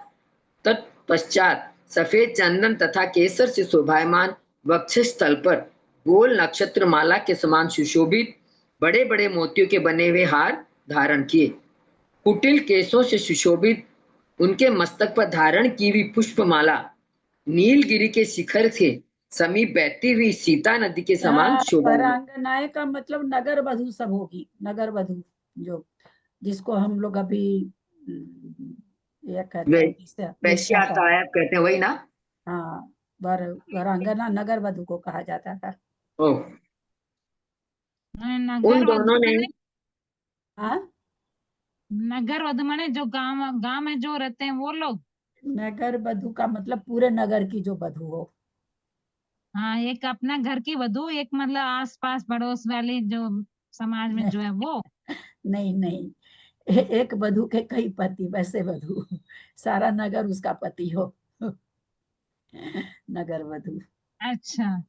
तत्पश्चात सफेद चंदन तथा केसर से शोभायमान वक्षस्थल पर गोल नक्षत्र माला के समान सुशोभित बड़े बड़े मोतियों के बने हुए हार धारण किए। कुटिल केसों से सुशोभित उनके मस्तक पर धारण की हुई पुष्पमाला नीलगिरी के शिखर से समीप बहती हुई सीता नदी के समान यहाँ शोभा। वरांगनाएं का मतलब नगर वधु सब होगी। नगर वधु जो जिसको हम लोग अभी ये कहते हैं वैश्या तायब कहते हैं, वही ना? हाँ, वरांगना नगर वधु को कहा जाता था। ओ, नगर उन दोनों ने हाँ, नगर वधु माने जो गांव में जो रहते हैं वो लोग। नगर वधु का मतलब पूरे नगर की जो वधु हो। हाँ, एक अपना घर की वधु, एक मतलब आसपास पड़ोस वाली जो समाज में जो है वो। नहीं नहीं, एक वधु के कई पति, वैसे वधु सारा नगर उसका पति हो नगर वधु। अच्छा,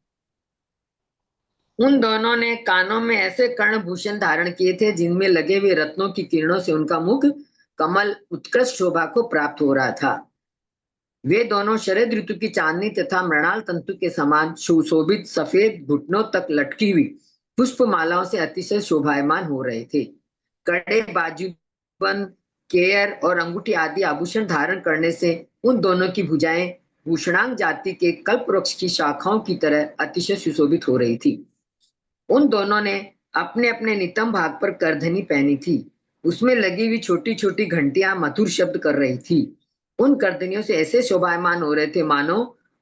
उन दोनों ने कानों में ऐसे कर्णभूषण धारण किए थे जिनमें लगे हुए रत्नों की किरणों से उनका मुख कमल उत्कृष्ट शोभा को प्राप्त हो रहा था। वे दोनों शरद ऋतु की चांदनी तथा मृणाल तंतु के समान सुशोभित सफेद घुटनों तक लटकी हुई पुष्पमालाओं से अतिशय शोभायमान हो रहे थे। कड़े बाजूबंद, केयर और अंगूठी आदि आभूषण धारण करने से उन दोनों की भुजाएं भूषणांग जाति के कल्प वृक्ष की शाखाओं की तरह अतिशय सुशोभित हो रही थी। उन दोनों ने अपने अपने नितंब भाग पर करधनी पहनी थी। उसमें लगी हुई छोटी छोटी घंटियां मधुर शब्द कर रही थी। उन करधनियों से ऐसे शोभायमान हो रहे थे मानो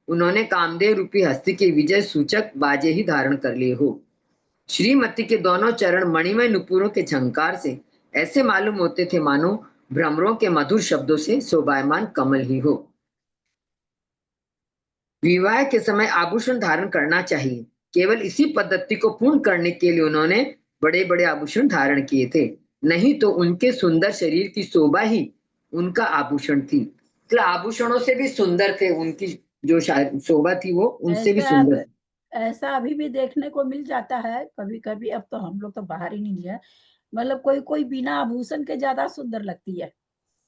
उन्होंने कामदेव रूपी हस्ती के विजय सूचक बाजे ही धारण कर लिए हो। श्रीमती के दोनों चरण मणिमय नुपुरों के झंकार से ऐसे मालूम होते थे मानो भ्रमरों के मधुर शब्दों से शोभायमान कमल ही हो। विवाह के समय आभूषण धारण करना चाहिए। केवल इसी पद्धति को पूर्ण करने के लिए उन्होंने बड़े बड़े आभूषण धारण किए थे, नहीं तो उनके सुंदर शरीर की शोभा ही उनका आभूषण थी। मतलब आभूषणों से भी सुंदर थे, उनकी जो शोभा थी वो उनसे भी सुंदर। ऐसा अभी भी देखने को मिल जाता है कभी कभी। अब तो हम लोग तो बाहर ही नहीं है, मतलब कोई कोई बिना आभूषण के ज्यादा सुंदर लगती है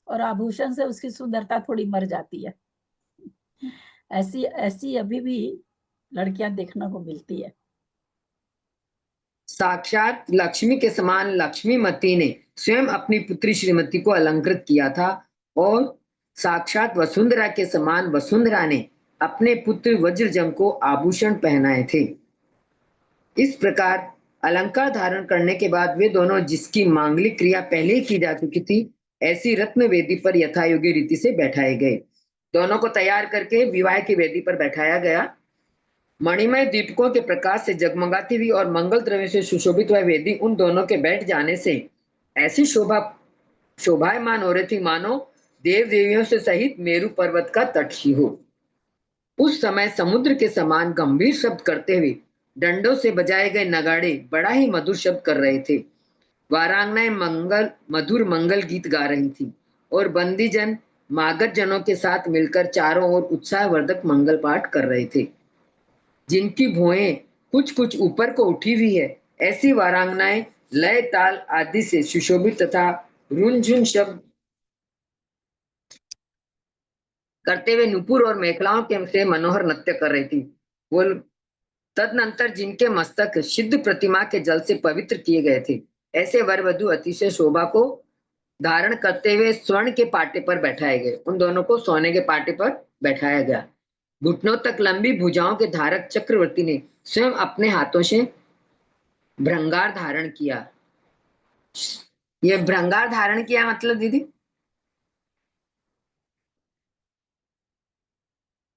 और आभूषण से उसकी सुंदरता थोड़ी मर जाती है। ऐसी ऐसी अभी भी लड़कियां देखने को मिलती है। साक्षात लक्ष्मी के समान लक्ष्मीमती ने स्वयं अपनी पुत्री श्रीमती को अलंकृत किया था और साक्षात वसुंधरा के समान वसुंधरा ने अपने पुत्र वज्रजम को आभूषण पहनाए थे। इस प्रकार अलंकार धारण करने के बाद वे दोनों, जिसकी मांगलिक क्रिया पहले ही की जा चुकी थी, ऐसी रत्न वेदी पर यथायोग्य रीति से बैठाए गए। दोनों को तैयार करके विवाह की वेदी पर बैठाया गया। मणिमय दीपकों के प्रकाश से जगमगाती हुई और मंगल द्रव्य से सुशोभित हुआ वेदी उन दोनों के बैठ जाने से ऐसी शोभायमान हो रही थी मानो देव देवियों से सहित मेरु पर्वत का तट ही हो। उस समय समुद्र के समान गंभीर शब्द करते हुए डंडों से बजाए गए नगाड़े बड़ा ही मधुर शब्द कर रहे थे। वारांगनाएं मधुर मंगल गीत गा रही थी और बंदीजन मागध जनों के साथ मिलकर चारों ओर उत्साहवर्धक मंगल पाठ कर रहे थे, जिनकी भुएं कुछ कुछ ऊपर को उठी हुई है। ऐसी वारांगनाएं लय ताल आदि से सुशोभित तथा रुनझुन शब्द करते हुए नुपुर और मेखलाओं के से मनोहर नृत्य कर रही थी। वो तदनंतर जिनके मस्तक सिद्ध प्रतिमा के जल से पवित्र किए गए थे, ऐसे वर वधु अतिशय शोभा को धारण करते हुए स्वर्ण के पाटे पर बैठाए गए। उन दोनों को सोने के पाटे पर बैठाया गया। घुटनों तक लंबी भुजाओं के धारक चक्रवर्ती ने स्वयं अपने हाथों से भ्रंगार धारण किया। ये भ्रंगार धारण किया मतलब दीदी,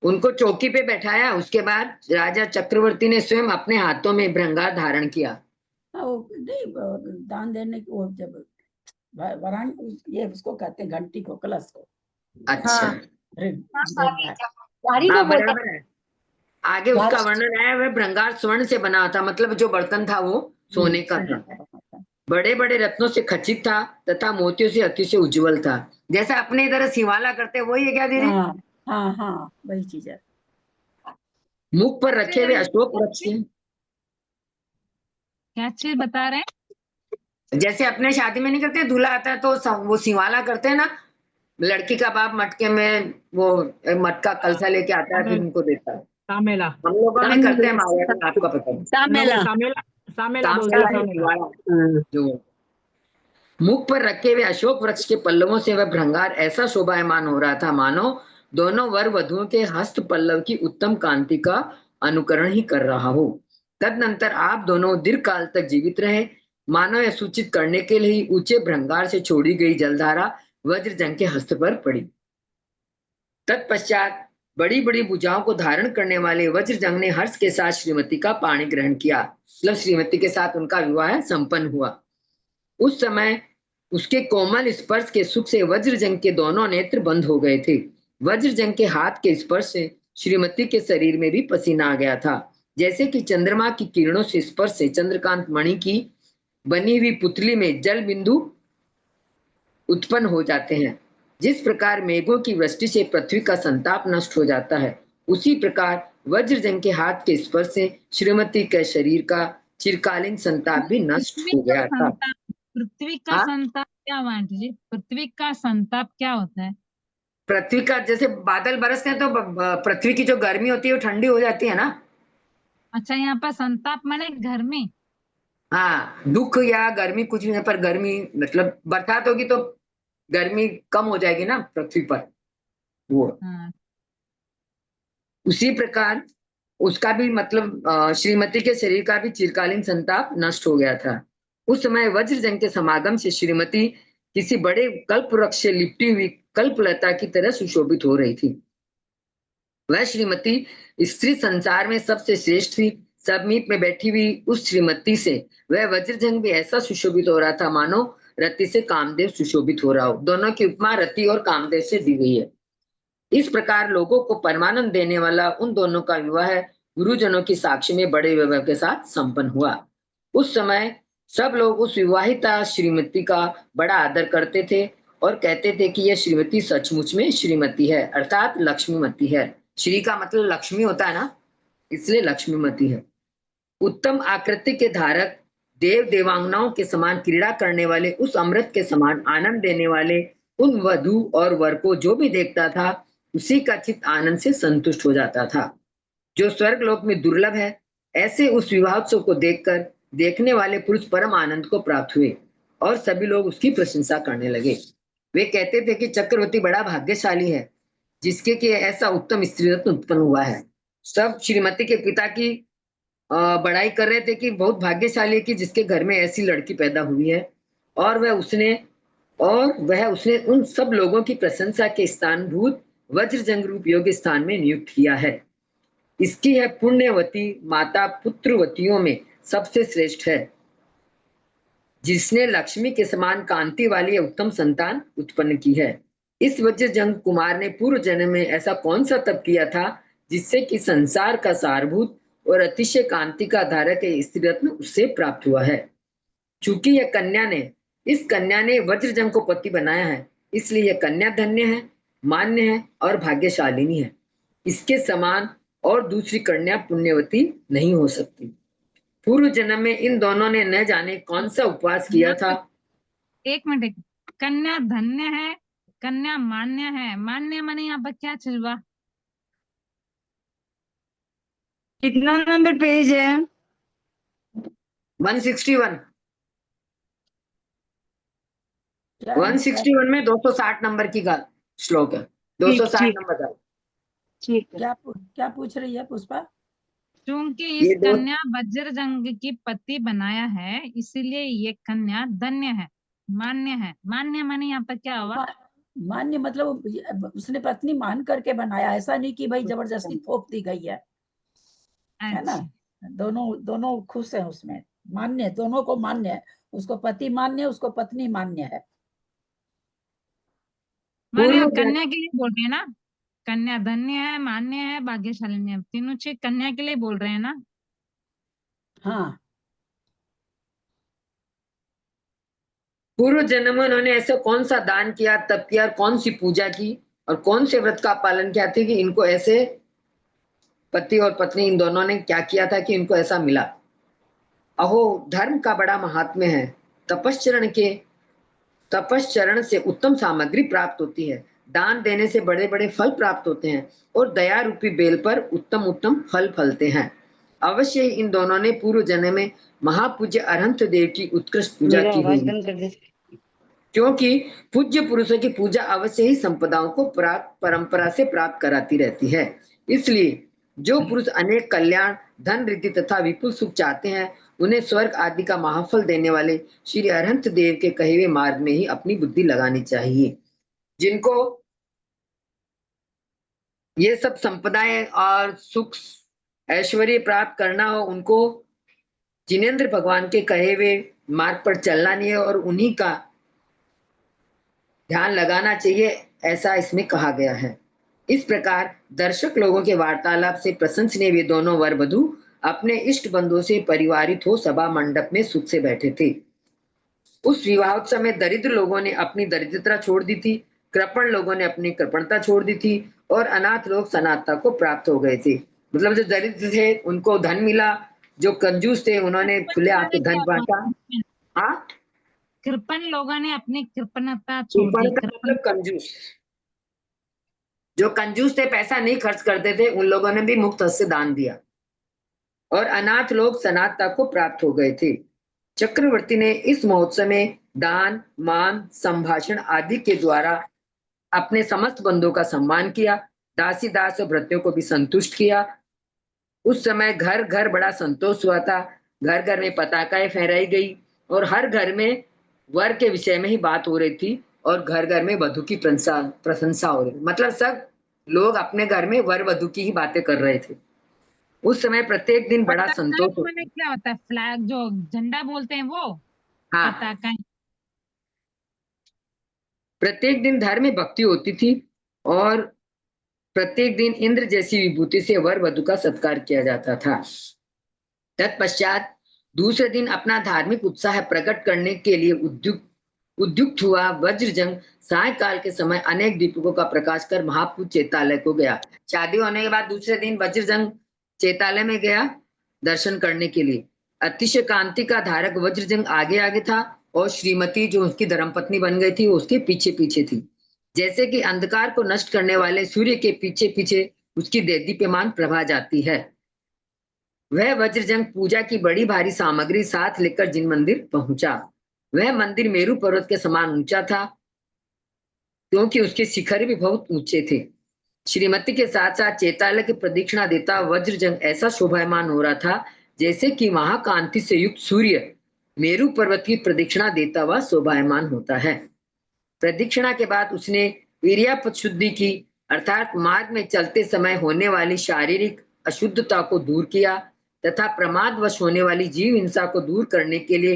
उनको चौकी पे बैठाया। उसके बाद राजा चक्रवर्ती ने स्वयं अपने हाथों में भ्रंगार धारण किया। वो नहीं, दान देने की वो जब वरांग, ये उसको कहते हैं घंटी को, कलश को। अच्छा, हाँ, गाड़ी हाँ को बोलते बराबर है। आगे उसका वर्णन है, वह भृंगार स्वर्ण से बना था, मतलब जो बर्तन था वो सोने का था, बड़े बड़े रत्नों से खचित था तथा मोतियों से अति से उज्जवल था। जैसे अपने इधर सिवाला करते हैं, वही है क्या दीदी? हाँ हाँ हाँ, वही चीज है। मुख पर रखे हुए अशोक वृक्ष के, क्या चीज बता रहे हैं? जैसे अपने शादी में नहीं करते, दूल्हा आता है तो वो सिवाला करते हैं ना, लड़की का बाप मटके में वो मटका कलसा लेके आता है, फिर उनको देता है। सामेला, हम लोगों में करते हैं हमारे यहाँ, आपका पता है। सामेला, सामेला बोलते हैं, सामेला। जो मुख पर रखे हुए अशोक वृक्ष के पल्लवों से वह भृंगार ऐसा शोभायमान हो रहा था मानो दोनों वर वधुओं के हस्त पल्लव की उत्तम कांति का अनुकरण ही कर रहा हो। तदनंतर आप दोनों दीर्घ काल तक जीवित रहे, मानो यह सूचित करने के लिए ही ऊंचे भृंगार से छोड़ी गई जलधारा वज्रजंग के हस्त पर पड़ी। तत्पश्चात बड़ी बड़ी भुजाओं को धारण करने वाले वज्रजंग ने हर्ष के साथ श्रीमती का पाणी ग्रहण किया, मतलब श्रीमती के साथ उनका विवाह संपन्न हुआ। उस समय उसके कोमल स्पर्श के सुख से वज्रजंग के दोनों नेत्र बंद हो गए थे। वज्रजंग के हाथ के स्पर्श से श्रीमती के शरीर में भी पसीना आ गया था, जैसे कि चंद्रमा की किरणों से स्पर्श से चंद्रकांत मणि की बनी हुई पुतली में जल बिंदु उत्पन्न हो जाते हैं। जिस प्रकार मेघों की वृष्टि से पृथ्वी का संताप नष्ट हो जाता है, उसी प्रकार वज्रजंग के हाथ के स्पर्श से श्रीमती के शरीर का चिरकालीन संताप भी नष्ट हो गया था। पृथ्वी का हाँ? संताप क्या हुआ आंटी जी? पृथ्वी का संताप क्या होता है? पृथ्वी का, जैसे बादल बरसते हैं तो पृथ्वी की जो गर्मी होती है वो ठंडी हो जाती है ना। अच्छा, यहाँ पर संताप माने घर में? हाँ, दुख या गर्मी कुछ भी नहीं, पर गर्मी मतलब बरसात होगी तो गर्मी कम हो जाएगी ना पृथ्वी पर, वो हाँ। उसी प्रकार उसका भी मतलब श्रीमती के शरीर का भी चिरकालीन संताप नष्ट हो गया था। उस समय वज्रजंग के समागम से श्रीमती किसी बड़े कल्प वृक्ष से लिपटी हुई कल्पलता की तरह सुशोभित हो रही थी। वह श्रीमती स्त्री संसार में सबसे श्रेष्ठ थी। समीप में बैठी हुई उस श्रीमती से वह वज्रजंग भी ऐसा सुशोभित हो रहा था मानो रति से कामदेव सुशोभित हो रहा हो। दोनों की उपमा रति और कामदेव से दी गई है। इस प्रकार लोगों को परमानंद देने वाला उन दोनों का विवाह गुरुजनों की साक्षी में बड़े वैभव के साथ संपन्न हुआ। उस समय सब लोग उस विवाहिता श्रीमती का बड़ा आदर करते थे और कहते थे कि यह श्रीमती सचमुच में श्रीमती है, अर्थात लक्ष्मीमती है। श्री का मतलब लक्ष्मी होता है ना, इसलिए लक्ष्मीमती है। उत्तम आकृति के धारक, देव देवांगनाओं के समान क्रीड़ा करने वाले, उस अमृत के समान आनंद देने वाले उन वधु और वर को जो भी देखता था उसी का चित्त आनंद से संतुष्ट हो जाता था, जो स्वर्ग लोक में दुर्लभ है। ऐसे उस विवाहोत्सव को देखकर देखने वाले पुरुष परम आनंद को प्राप्त हुए और सभी लोग उसकी प्रशंसा करने लगे। वे कहते थे कि चक्रवर्ती बड़ा भाग्यशाली है जिसके कि ऐसा उत्तम स्त्री रत्न उत्पन्न हुआ है। सब श्रीमती के पिता की बड़ाई कर रहे थे कि बहुत भाग्यशाली है कि जिसके घर में ऐसी लड़की पैदा हुई है, और वह उसने उन सब लोगों की प्रशंसा के स्थानभूत वज्रजंग रूप योग्य स्थान में नियुक्त किया है। इसकी है पुण्यवती माता पुत्रवतियों में सबसे श्रेष्ठ है, जिसने लक्ष्मी के समान कांति वाली उत्तम संतान उत्पन्न की है। इस वज्रजंग कुमार ने पूर्व जन्म में ऐसा कौन सा तप किया था जिससे कि संसार का सारभूत और अतिशय कांति का धारक स्त्री रत्न उससे प्राप्त हुआ है। चूंकि इस कन्या ने वज्रजंग को पति बनाया है, इसलिए यह कन्या धन्य है, मान्य है और भाग्यशालिनी है। इसके समान और दूसरी कन्या पुण्यवती नहीं हो सकती। पूर्व जन्म में इन दोनों ने न जाने कौन सा उपवास किया था। एक मिनट, कन्या धन्य है, कन्या मान्य है। मान्य माने यहाँ पर क्या चीज हुआ? कितना नंबर पेज है? 161 में 260 नंबर की श्लोक है। 260 नंबर का। ठीक है। क्या पूछ रही है पुष्पा? क्योंकि इस कन्या वज्रजंग की पति बनाया है, इसीलिए ये कन्या धन्य है, मान्य है। मान्य माने यहाँ पर क्या हुआ? मान्य मतलब उसने पत्नी मान करके बनाया, ऐसा नहीं कि भाई जबरदस्ती थोप दी गई है ना। दोनों खुश है उसमें, मान्य, दोनों को मान्य है। उसको पति मान्य है, उसको पत्नी मान्य है। माने कन्या के लिए बोल रही है ना? कन्या धन्य है, मान्य है, भाग्यशालिनी है, तीनों चीज कन्या के लिए बोल रहे हैं ना। हाँ, पूर्व जन्म में उन्होंने ऐसा कौन सा दान किया, तप किया, और कौन सी पूजा की और कौन से व्रत का पालन किया था कि इनको ऐसे, पति और पत्नी इन दोनों ने क्या किया था कि इनको ऐसा मिला। अहो धर्म का बड़ा महात्म्य है। तपश्चरण से उत्तम सामग्री प्राप्त होती है, दान देने से बड़े बड़े फल प्राप्त होते हैं, और दया रूपी बेल पर उत्तम उत्तम फल फलते हैं। अवश्य ही इन दोनों ने पूर्व जन्म में महापूज्य अरहंत देव की उत्कृष्ट पूजा मेरा की आवाज होगी, बंद कर दे। क्योंकि पूज्य पुरुषों की पूजा अवश्य ही संपदाओं को परंपरा से प्राप्त कराती रहती है। इसलिए जो पुरुष अनेक कल्याण, धन, रिद्धि तथा विपुल सुख चाहते हैं, उन्हें स्वर्ग आदि का महाफल देने वाले श्री अरहंत देव के कहे हुए मार्ग में ही अपनी बुद्धि लगानी चाहिए। जिनको ये सब संपदाएं और सुख ऐश्वर्य प्राप्त करना हो, उनको जिनेंद्र भगवान के कहे हुए मार्ग पर चलना नहीं है और उन्हीं का ध्यान लगाना चाहिए, ऐसा इसमें कहा गया है। इस प्रकार दर्शक लोगों के वार्तालाप से प्रशंसनीय वे दोनों वर वधू अपने इष्ट बंधुओं से परिवारित हो सभा मंडप में सुख से बैठे थे। उस विवाहोत्सव में दरिद्र लोगों ने अपनी दरिद्रता छोड़ दी थी, कृपण लोगों ने अपनी कृपणता छोड़ दी थी, और अनाथ लोग सनातता को प्राप्त हो गए थे। मतलब जो दरिद्र थे उनको धन मिला, जो कंजूस थे उन्होंने खुले हाथ से धन बांटा। हाँ, कृपण लोगों ने अपनी कृपणता छोड़ दी। कृपण का मतलब कंजूस, जो कंजूस थे, पैसा नहीं खर्च करते थे, उन लोगों ने भी मुक्त हस्त से दान दिया, और अनाथ लोग सनातता को प्राप्त हो गए थे। चक्रवर्ती ने इस महोत्सव में दान, मान, संभाषण आदि के द्वारा अपने समस्त बंधुओं का सम्मान किया, दासी दास और भृत्यों को भी संतुष्ट किया। उस समय घर घर बड़ा संतोष हुआ था, घर घर में पताकाएं फहराई गई, और हर घर में वर के विषय में ही बात हो रही थी, और घर घर में वधु की प्रशंसा हो रही थी। मतलब सब लोग अपने घर में वर वधु की ही बातें कर रहे थे। उस समय प्रत्येक दिन बड़ा संतोष पताका माने क्या होता है? फ्लैग, जो झंडा बोलते हैं वो हाँ, पताका। प्रत्येक दिन धर्म में भक्ति होती थी, और प्रत्येक दिन इंद्र जैसी विभूति से वर वधु का सत्कार किया जाता था। तत्पश्चात दूसरे दिन अपना धार्मिक उत्साह प्रकट करने के लिए उद्युक्त हुआ वज्रजंग सायकाल के समय अनेक दीपकों का प्रकाश कर महापूज चेतालय को गया। शादी होने के बाद दूसरे दिन वज्रजंग चेतालय में गया दर्शन करने के लिए। अतिशय कांति का धारक वज्रजंग आगे आगे था, और श्रीमती जो उसकी धर्मपत्नी बन गई थी, वो उसके पीछे पीछे थी। जैसे कि अंधकार को नष्ट करने वाले सूर्य के पीछे पीछे उसकी देदीप्यमान प्रभा जाती है, वह वज्रजंग पूजा की बड़ी भारी सामग्री साथ लेकर जिन मंदिर पहुंचा। वह मंदिर मेरू पर्वत के समान ऊंचा था, क्योंकि उसके शिखर भी बहुत ऊंचे थे। श्रीमती के साथ साथ चेतालय की प्रदक्षिणा देता वज्रजंग ऐसा शोभायमान हो रहा था, जैसे कि महाकांति से युक्त सूर्य मेरू पर्वत की प्रदक्षिणा देता हुआ शोभायमान होता है। प्रदक्षिणा के बाद उसने वीर्यापद शुद्धि की, अर्थात मार्ग में चलते समय होने वाली शारीरिक अशुद्धता को दूर किया, तथा प्रमादवश होने वाली जीव हिंसा को दूर करने के लिए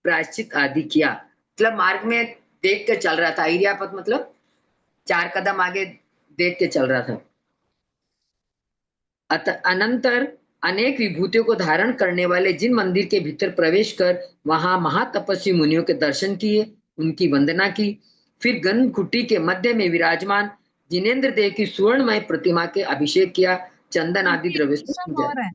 प्रायश्चित आदि किया। मतलब मार्ग में देख के चल रहा था, वीर्यापद मतलब 4 कदम आगे देख के चल रहा था। अनंतर अनेक विभूतियों को धारण करने वाले जिन मंदिर के भीतर प्रवेश कर वहां महातपस्वी मुनियों के दर्शन किए, उनकी वंदना की, फिर गंध कुटी के मध्य में विराजमान जिनेंद्र देव की सुवर्णमय प्रतिमा के अभिषेक किया, चंदन आदि द्रव्य से पूजा।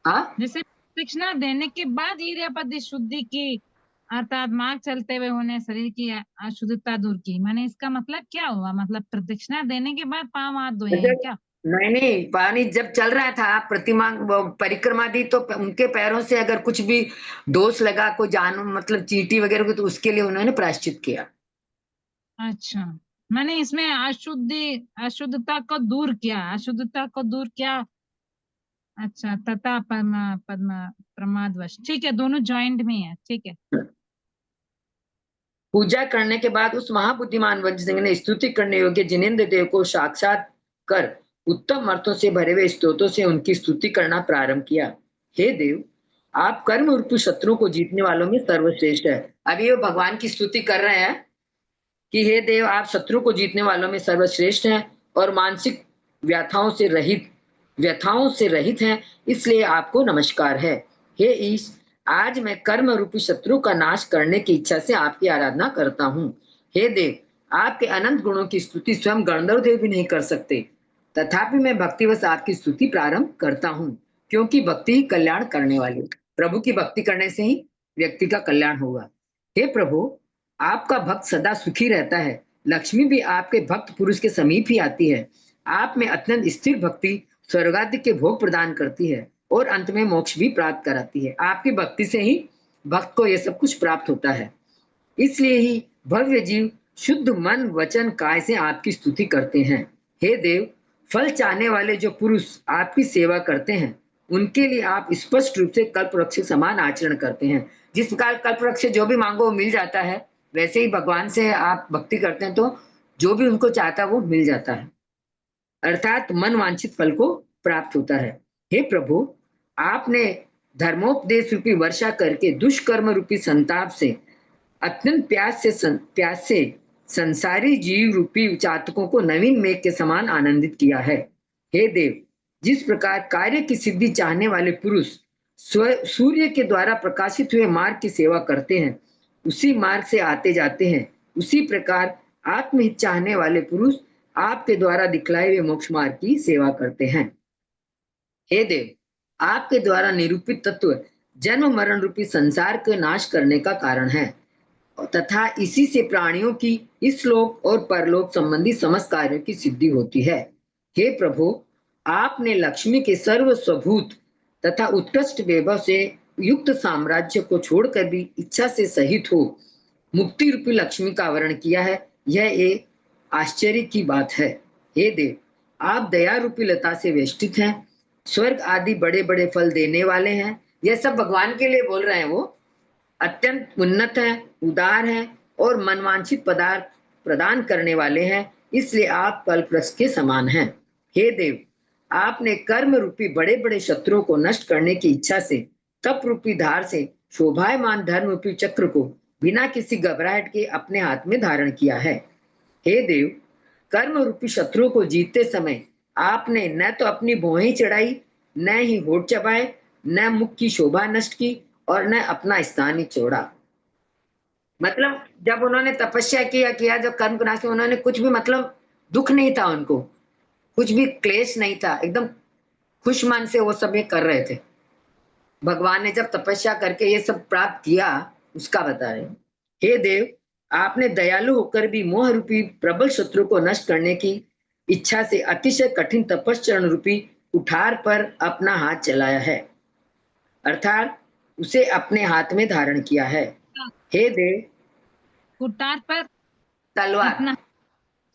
हाँ, जैसे प्रदक्षिणा देने के बाद वीर्यापद शुद्धि की, अर्थात मार्ग चलते हुए होने शरीर की अशुद्धता दूर की। माने इसका मतलब क्या हुआ? मतलब प्रदक्षिणा देने के बाद पांव हाथ धोए हैं क्या? नहीं, पानी जब चल रहा था प्रतिमा परिक्रमा दी, तो उनके पैरों से अगर कुछ भी दोष लगा, कोई जान मतलब चींटी वगैरह, तो उसके लिए उन्होंने प्रायश्चित किया। अच्छा, मैंने इसमें अशुद्धता को दूर किया। अच्छा, तथा प्रमादवश, ठीक है, दोनों जॉइंट में है, ठीक है। पूजा करने के बाद उस महाबुद्धिमान वज्रजंग ने स्तुति करने योग्य जिनेंद्र देव को साक्षात कर उत्तम अर्थों से भरे हुए स्तोत्रों से उनकी स्तुति करना प्रारंभ किया। हे देव, आप कर्म रूपी शत्रुओं को जीतने वालों में सर्वश्रेष्ठ है। अभी वो भगवान की स्तुति कर रहे हैं कि हे देव, आप शत्रु को जीतने वालों में सर्वश्रेष्ठ हैं, और मानसिक व्यथाओं से रहित हैं, इसलिए आपको नमस्कार है। हे ईश, आज मैं कर्म रूपी शत्रु का नाश करने की इच्छा से आपकी आराधना करता हूँ। हे देव, आपके अनंत गुणों की स्तुति स्वयं गंधर्व देव भी नहीं कर सकते, तथापि मैं भक्तिवश आपकी स्तुति प्रारंभ करता हूँ, क्योंकि भक्ति ही कल्याण करने वाली है। प्रभु की भक्ति करने से ही व्यक्ति का कल्याण होगा। हे प्रभु, आपका भक्त सदा सुखी रहता है। लक्ष्मी भी आपके भक्त पुरुष के समीप ही आती है। आप में अत्यंत स्थिर भक्ति स्वर्गादि के भोग प्रदान करती है और अंत में मोक्ष भी प्राप्त कराती है। आपकी भक्ति से ही भक्त को यह सब कुछ प्राप्त होता है। इसलिए ही भव्य जीव शुद्ध मन वचन काय से आपकी स्तुति करते हैं। हे देव, फल चाहने वाले जो पुरुष आपकी सेवा करते हैं, उनके लिए आप स्पष्ट रूप से कल्पवृक्ष समान आचरण करते हैं। जिस प्रकार कल्पवृक्ष जो भी मांगो वो मिल जाता है, वैसे ही भगवान से आप भक्ति करते हैं तो जो भी उनको चाहता है वो मिल जाता है, अर्थात मन वांछित फल को प्राप्त होता है। हे प्रभु, आपने धर्मोपदेश रूपी वर्षा करके दुष्कर्म रूपी संताप से अत्यंत प्यास से संसारी जीव रूपी चातकों को नवीन मेघ के समान आनंदित किया है। हे देव, जिस प्रकार कार्य की सिद्धि चाहने वाले पुरुष सूर्य के द्वारा प्रकाशित हुए मार्ग की सेवा करते हैं, उसी मार्ग से आते जाते हैं, उसी प्रकार आत्महित चाहने वाले पुरुष आपके द्वारा दिखलाए हुए मोक्ष मार्ग की सेवा करते हैं। हे देव, आपके द्वारा निरूपित तत्व जन्म मरण रूपी संसार के नाश करने का कारण है तथा इसी से प्राणियों की इस लोक और परलोक संबंधी समस्त कार्यों की सिद्धि होती है। हे प्रभु, आपने लक्ष्मी के सर्व स्वभूत तथा उत्कृष्ट वैभव से युक्त साम्राज्य को छोड़कर भी इच्छा से सहित हो मुक्ति रूपी लक्ष्मी का वर्ण किया है। यह एक आश्चर्य की बात है। हे देव, आप दया रूपी लता से वेष्टित हैं, स्वर्ग आदि बड़े बड़े फल देने वाले हैं। यह सब भगवान के लिए बोल रहे हैं। वो अत्यंत उन्नत है, उदार है और मनवांछित पदार्थ प्रदान करने वाले हैं, इसलिए आप कल्पवृक्ष के समान हैं। हे देव, आपने कर्म रूपी बड़े बड़े शत्रुओं को नष्ट करने की इच्छा से तप रूपी धार से शोभायमान धर्म रूपी चक्र को बिना किसी घबराहट के अपने हाथ में धारण किया है। हे देव, कर्म रूपी शत्रुओं को जीतते समय आपने न तो अपनी भौहें चढ़ाई, न ही होठ चबाए, न मुख की शोभा नष्ट की और न अपना स्थान ही छोड़ा। मतलब जब उन्होंने तपस्या किया जो कर्म को नाश किया, उन्होंने कुछ भी मतलब दुख नहीं था, उनको कुछ भी क्लेश नहीं था, एकदम खुश मन से वो सब ये कर रहे थे। भगवान ने जब तपस्या करके ये सब प्राप्त किया उसका बता रहे। हे देव, आपने दयालु होकर भी मोह रूपी प्रबल शत्रु को नष्ट करने की इच्छा से अतिशय कठिन तपस्चरण रूपी कुठार पर अपना हाथ चलाया है, अर्थात उसे अपने हाथ में धारण किया है। हे देव, कुठार पर तलवार, अपना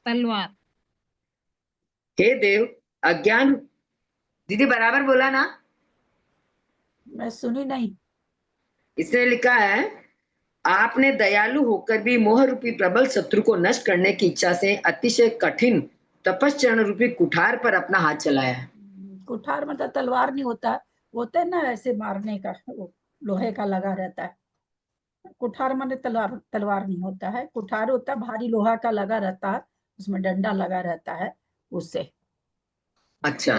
तलवार। हे देव, अज्ञान, दीदी बराबर बोला ना? मैं सुनी नहीं। इसने लिखा है आपने दयालु होकर भी मोह रूपी प्रबल शत्रु को नष्ट करने की इच्छा से अतिशय कठिन तपस्चरण रूपी कुठार पर अपना हाथ चलाया है। कुठार मतलब तलवार नहीं होता है ना ऐसे मारने का, वो लोहे का लगा रहता है। कुठार माने तलवार नहीं होता है। कुठार होता है भारी लोहा का लगा रहता है, उसमें डंडा लगा रहता है, उससे। अच्छा,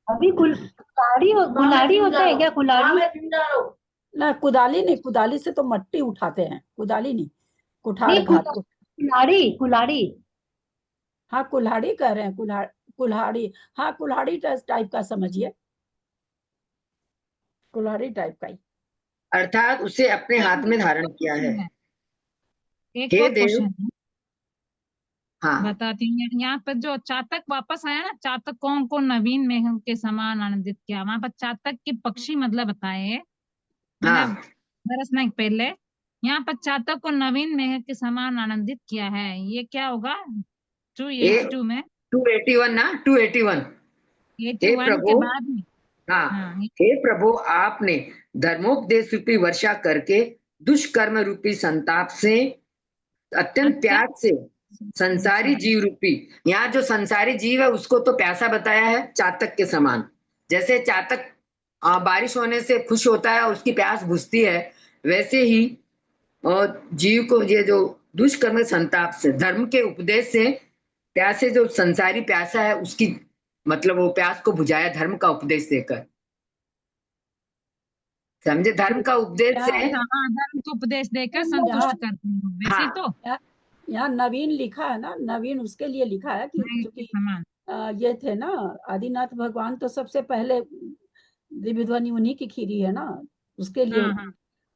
अभी कुल्हाड़ी होता है क्या? कुल्हाड़ी ना, कुदाली नहीं, कुदाली से तो मट्टी उठाते हैं, कुदाली नहीं, कुठार नहीं, घात। कुल्हाड़ी। हाँ, कुल्हाड़ी कह रहे हैं, कुल्हाड़ी। हाँ, कुल्हाड़ी टाइप का समझिए, कुल्हाड़ी टाइप का ही। अर्थात उसे अपने हाथ में धारण किया है। एक हे और देव, क्वेश्चन है, हाँ बताती हूँ। यहाँ पर जो चातक वापस आया ना, चातकों को नवीन मेघ के समान आनंदित किया, वहां पर चातक की पक्षी मतलब बताए, हाँ, मतलब बरसने के पहले यहाँ पर चातक को नवीन मेघ के समान आनंदित किया है। ये क्या होगा? 282 में 281 ना, 281। हे 81 के प्रभु, बाद में। हाँ, हाँ, हे प्रभु, आपने धर्मोपदेश रूपी वर्षा करके दुष्कर्म रूपी संताप से अत्यंत प्यास से संसारी जीव रूपी, यहाँ जो संसारी जीव है उसको तो प्यासा बताया है चातक के समान। जैसे चातक बारिश होने से खुश होता है, उसकी प्यास बुझती है, वैसे ही और जीव को ये जो दुष्कर्म संताप से धर्म के उपदेश से प्यासे जो संसारी प्यासा है उसकी मतलब वो प्यास को बुझाया धर्म का उपदेश देकर। समझे, धर्म का उपदेश से। हाँ, धर्म को उपदेश देकर संतुष्ट करते हैं वैसे हाँ। तो यहाँ नवीन लिखा है ना, नवीन उसके लिए लिखा है कि नहीं चूंकि समान। ये थे ना आदिनाथ भगवान, तो सबसे पहले दिव्य ध्वनि उन्हीं की खीरी है ना, उसके लिए हाँ, हाँ।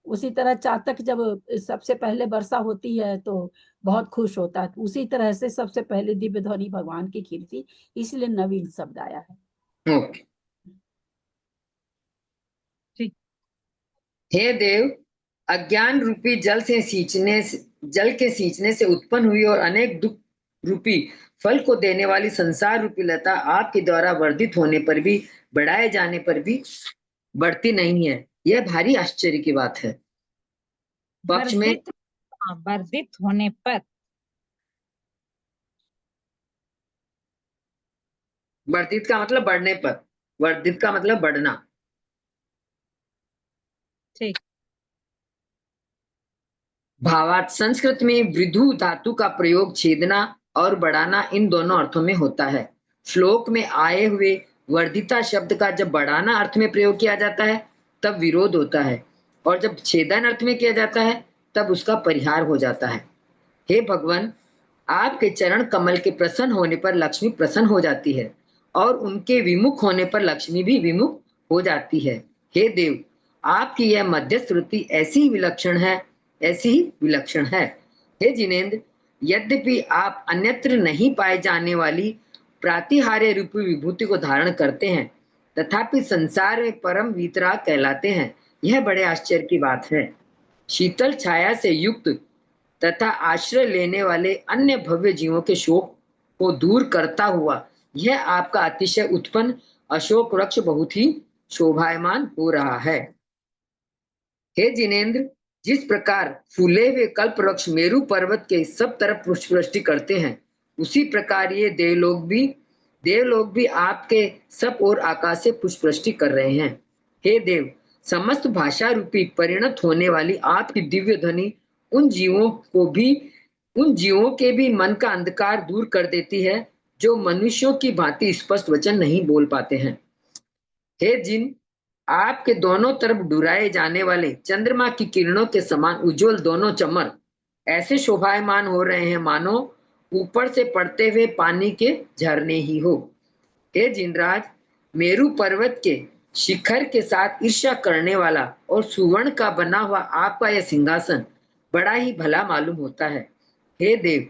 उसी तरह चातक जब सबसे पहले वर्षा होती है तो बहुत खुश होता है, उसी तरह से सबसे पहले दिव्य ध्वनि भगवान की खीर थी, इसलिए नवीन शब्द आया है। ओके। ठीक। हे देव, अज्ञान रूपी जल के सींचने से उत्पन्न हुई और अनेक दुख रूपी फल को देने वाली संसार रूपी लता आपके द्वारा वर्धित होने पर भी, बढ़ाए जाने पर भी बढ़ती नहीं है। यह भारी आश्चर्य की बात है। पक्ष में वर्धित होने पर, वर्धित का मतलब बढ़ने पर, वर्धित का मतलब बढ़ना। ठीक। भावार्थ संस्कृत में वृद्धु धातु का प्रयोग छेदना और बढ़ाना इन दोनों अर्थों में होता है। श्लोक में आए हुए वर्धिता शब्द का जब बढ़ाना अर्थ में प्रयोग किया जाता है तब विरोध होता है, और जब छेदन अर्थ में किया जाता है तब उसका परिहार हो जाता है। हे भगवान, आपके चरण कमल के प्रसन्न होने पर लक्ष्मी प्रसन्न हो जाती है और उनके विमुख होने पर लक्ष्मी भी विमुख हो जाती है। हे देव, आपकी यह मध्य श्रुति ऐसी ही विलक्षण है, ऐसी ही विलक्षण है। हे जिनेन्द्र, यद्यपि आप अन्यत्र नहीं पाए जाने वाली प्रातिहार्य रूपी विभूति को धारण करते हैं, तथापि संसार में परम वीतराग कहलाते हैं। यह बड़े आश्चर्य की बात है। शीतल छाया से युक्त तथा आश्रय लेने वाले अन्य भव्य जीवों के शोक को दूर करता हुआ यह आपका अतिशय उत्पन्न अशोक वृक्ष बहुत ही शोभायमान हो रहा है। हे जिनेन्द्र, जिस प्रकार फूले हुए कल्प वृक्ष मेरु पर्वत के सब तरफ पुष्पवृष्टि करते हैं, उसी प्रकार ये देवलोग भी आपके सब ओर आकाश से पुष्पवृष्टि कर रहे हैं। हे देव, समस्त भाषा रूपी परिणत होने वाली आपकी दिव्य ध्वनि उन जीवों के भी मन का अंधकार दूर कर देती है जो मनुष्यों की भांति स्पष्ट वचन नहीं बोल पाते हैं। हे जिन आपके दोनों तरफ डुराए जाने वाले चंद्रमा की किरणों के समान उज्जवल दोनों चमर ऐसे शोभायमान हो रहे हैं मानो ऊपर से पड़ते हुए पानी के झरने ही हो। हे जिनराज, मेरु पर्वत के शिखर के साथ ईर्ष्या करने वाला और सुवर्ण का बना हुआ आपका यह सिंहासन बड़ा ही भला मालूम होता है। हे देव,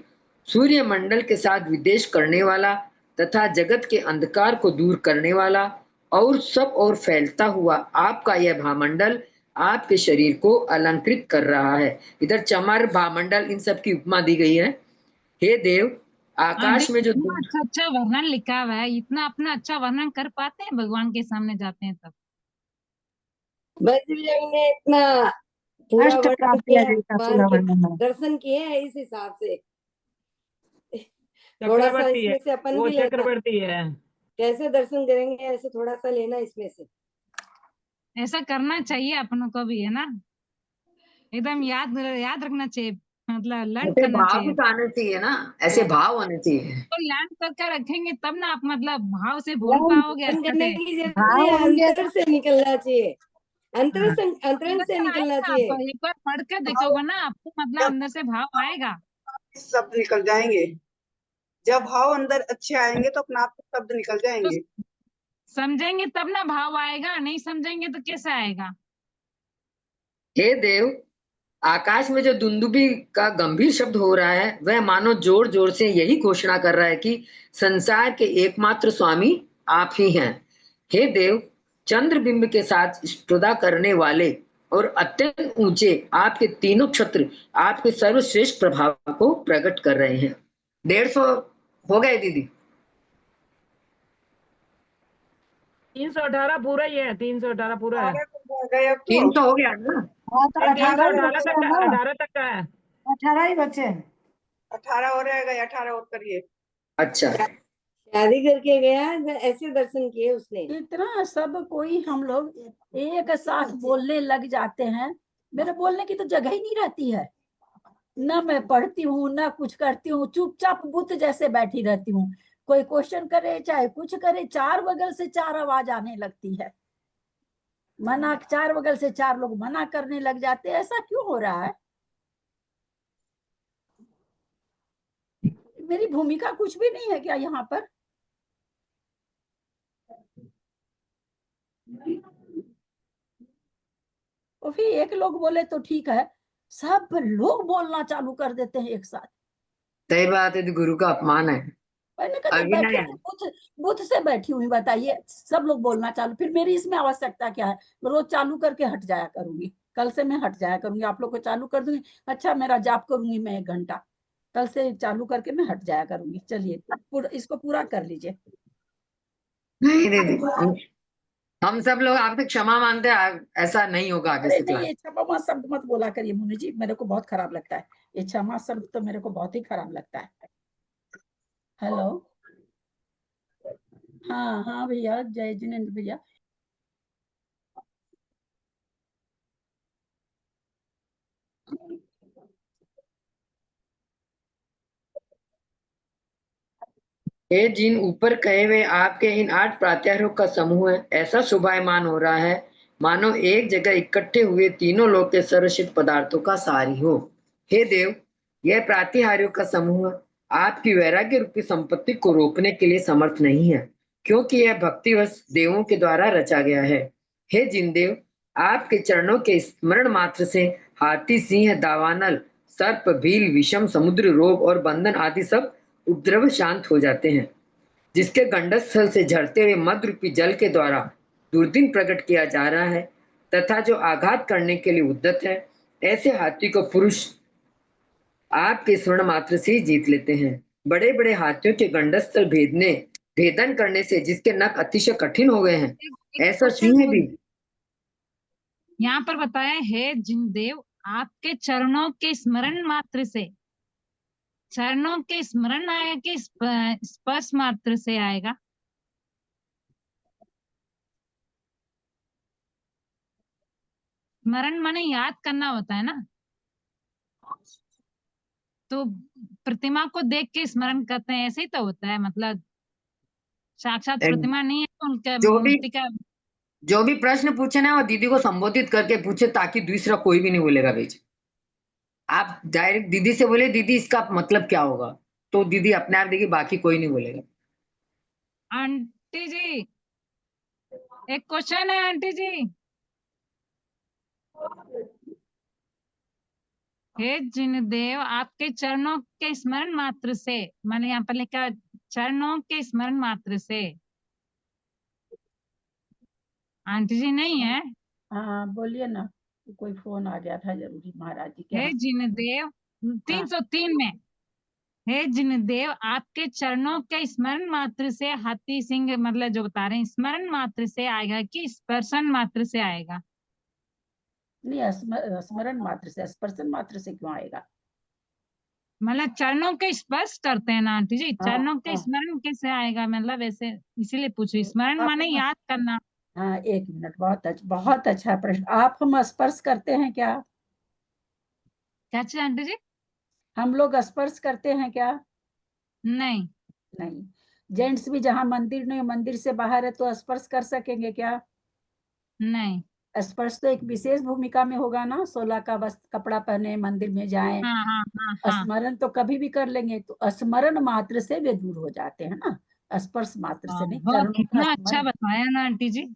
सूर्य मंडल के साथ विदेश करने वाला तथा जगत के अंधकार को दूर करने वाला और सब और फैलता हुआ आपका यह भामंडल आपके शरीर को अलंकृत कर रहा है। इधर चमर, भामंडल, इन सब की उपमा दी गई है। हे देव, आकाश में जो अच्छा अच्छा वर्णन लिखा हुआ है, इतना अपना अच्छा वर्णन कर पाते हैं भगवान के सामने जाते हैं तब। बजरंग ने इतना पूरा अष्ट वर्णन प्राप्ति किया, का भगवान पूरा के वर्णन है। दर्शन किए हैं इस हिसाब से। थोड़ा सा चक्रवर्ती है, इसमें से अपन वो भी लेना, चक्रवर्ती है। कैसे दर्शन करेंगे ऐसे थोड़ा सा लेना इसमें से। ऐसा करना चाहिए अपनों को भी, है ना, एकदम याद रखना चाहिए, मतलब लर्न ऐसे करना भाव चाहिए। भी आने चाहिए ना, ऐसे भाव होने चाहिए। तो लर्न करके रखेंगे तब ना आप मतलब भाव से बोल पाओगे लर्न अच्छा करने से। की जरूरत नहीं है, अंतर से निकलना चाहिए, अंतरंग से निकलना आएगा, चाहिए। आप एक बार पढ़ के देखोगे ना आपको मतलब अंदर से भाव आएगा। शब्द निकल जाएंगे, जब भाव अंदर अच्छे आएंगे तो अपने आप शब्द निकल जाएंगे। समझेंगे तब ना भाव आएगा, नहीं समझेंगे तो कैसे आएगा। हे देव, आकाश में जो दुंदुभी का गंभीर शब्द हो रहा है वह मानो जोर जोर से यही घोषणा कर रहा है कि संसार के एकमात्र स्वामी आप ही हैं। हे देव, चंद्रबिंब के साथ स्पर्धा करने वाले और अत्यंत ऊंचे आपके तीनों क्षत्र आपके सर्वश्रेष्ठ प्रभाव को प्रकट कर रहे हैं। 150 हो गए दीदी? 318 पूरा ही है, 318 पूरा है। 300 हो गया ना? हाँ तो 18 318 तक का, 18 तक का है। 18 ही बचे हैं। 18 हो रहेगा, 18 और करिए। अच्छा, शादी करके गया ऐसे दर्शन किए उसने। इतना सब कोई हम लोग एक साथ बोलने लग जाते हैं, मेरे बोलने की तो जगह ही नहीं रहती है, ना मैं पढ़ती हूँ ना कुछ करती हूँ, चुपचाप बुत जैसे बैठी रहती हूँ। कोई क्वेश्चन करे चाहे कुछ करे, चार बगल से चार आवाज आने लगती है। मना, चार बगल से चार लोग मना करने लग जाते हैं। ऐसा क्यों हो रहा है? मेरी भूमिका कुछ भी नहीं है क्या यहाँ पर? और फिर एक लोग बोले तो ठीक है, सब लोग बोलना चालू कर देते हैं एक साथ। सही बात है, तो गुरु का अपमान है। मैंने कहा अभी बैठी ना हूँ, बुद्ध से बैठी हुई, बताइए सब लोग बोलना चालू, फिर मेरी इसमें आवश्यकता क्या है? मैं रोज चालू करके हट जाया करूंगी। कल से मैं हट जाया करूंगी, आप लोग को चालू कर दूंगी। अच्छा, मेरा जाप करूंगी मैं 1 घंटा, कल से चालू करके मैं हट जाया करूंगी। चलिए इसको पूरा कर लीजिए। नहीं दीदी, हम सब लोग आपसे क्षमा मांगते हैं, ऐसा नहीं होगा आगे अरे से नहीं, क्लास। ये क्षमा शब्द मत बोला करिए मुनि जी, मेरे को बहुत खराब लगता है। ये क्षमा शब्द तो मेरे को बहुत ही खराब लगता है। हेलो, हाँ हाँ भैया, जय जिनेन्द्र भैया। हे जिन ऊपर कहे हुए आपके इन 8 प्रात्याहारों का समूह है, ऐसा शोभायमान हो रहा है मानो एक जगह इकट्ठे हुए तीनों लोक के सर्वसिद्ध पदार्थों का सारी हो। हे देव, यह प्रातिहार्यों का समूह आपकी वैराग्य रूपी संपत्ति को रोकने के लिए समर्थ नहीं है, क्योंकि यह भक्तिवश देवों के द्वारा रचा गया है। हे जिनदेव, आपके चरणों के स्मरण मात्र से हाथी, सिंह, दावानल, सर्प, भील, विषम, समुद्र, रोग और बंधन आदि सब उपद्रव शांत हो जाते हैं। जिसके गंडस्थल से झरते हुए मद रूपी जल के द्वारा दुर्दिन प्रकट किया जा रहा है तथा जो आघात करने के लिए उद्यत है, ऐसे हाथी को पुरुष आपके स्वर्ण मात्र से ही जीत लेते हैं। बड़े बड़े हाथियों के गंडस्थल भेदन करने से जिसके नख अतिशय कठिन हो गए हैं, ऐसा सिंह भी। यहाँ पर बताया है जिनदेव, आपके चरणों के स्मरण मात्र से, चरणों के स्मरण आएगा कि स्पर्श मात्र से आएगा? स्मरण माने याद करना होता है ना, तो प्रतिमा को देख के स्मरण करते हैं, ऐसे ही तो होता है। मतलब साक्षात प्रतिमा नहीं है तो उनका मूर्ति का। जो भी प्रश्न पूछे ना, वो दीदी को संबोधित करके पूछे, ताकि दूसरा कोई भी नहीं बोलेगा बीच। आप डायरेक्ट दीदी से बोले, दीदी इसका मतलब क्या होगा, तो दीदी अपने आप देखिए, बाकी कोई नहीं बोलेगा। आंटी जी, एक क्वेश्चन है आंटी जी। हे जिनदेव, आपके चरणों के स्मरण मात्र से, मैंने यहाँ पर लिखा चरणों के स्मरण मात्र से। आंटी जी नहीं है? हाँ बोलिए ना, कोई फोन आ गया था जरूरी महाराज जी के। हे जिनदेव, 303 में, हे जिनदेव, आपके चरणों के स्मरण मात्र से हाथी, सिंह, मतलब जो बता रहे हैं स्मरण मात्र से आएगा कि स्पर्शन मात्र से आएगा? नहीं, स्मरण मात्र से, स्पर्शन मात्र से क्यों आएगा? मतलब चरणों के स्पर्श करते हैं ना आंटी जी, हाँ, चरणों के हाँ। स्मरण कैसे आएगा? मतलब ऐसे इसीलिए पूछी, स्मरण माने याद करना। हाँ, 1 मिनट, बहुत अच्छा प्रश्न। आप हम स्पर्श करते हैं क्या? क्या चीज आंटी जी? हम लोग स्पर्श करते हैं क्या? नहीं। नहीं। जेंट्स भी जहाँ मंदिर नहीं, मंदिर से बाहर है, तो स्पर्श कर सकेंगे क्या? नहीं। स्पर्श तो एक विशेष भूमिका में होगा ना, 16 का वस्त्र कपड़ा पहने मंदिर में जाएं। हाँ हाँ हाँ हाँ। स्मरण तो कभी भी कर लेंगे, तो स्मरण मात्र से वे दूर हो जाते हैं ना, स्पर्श मात्र से नहीं। वाह, चरणों का कितना अच्छा स्मरण, बताया ना आंटी जी।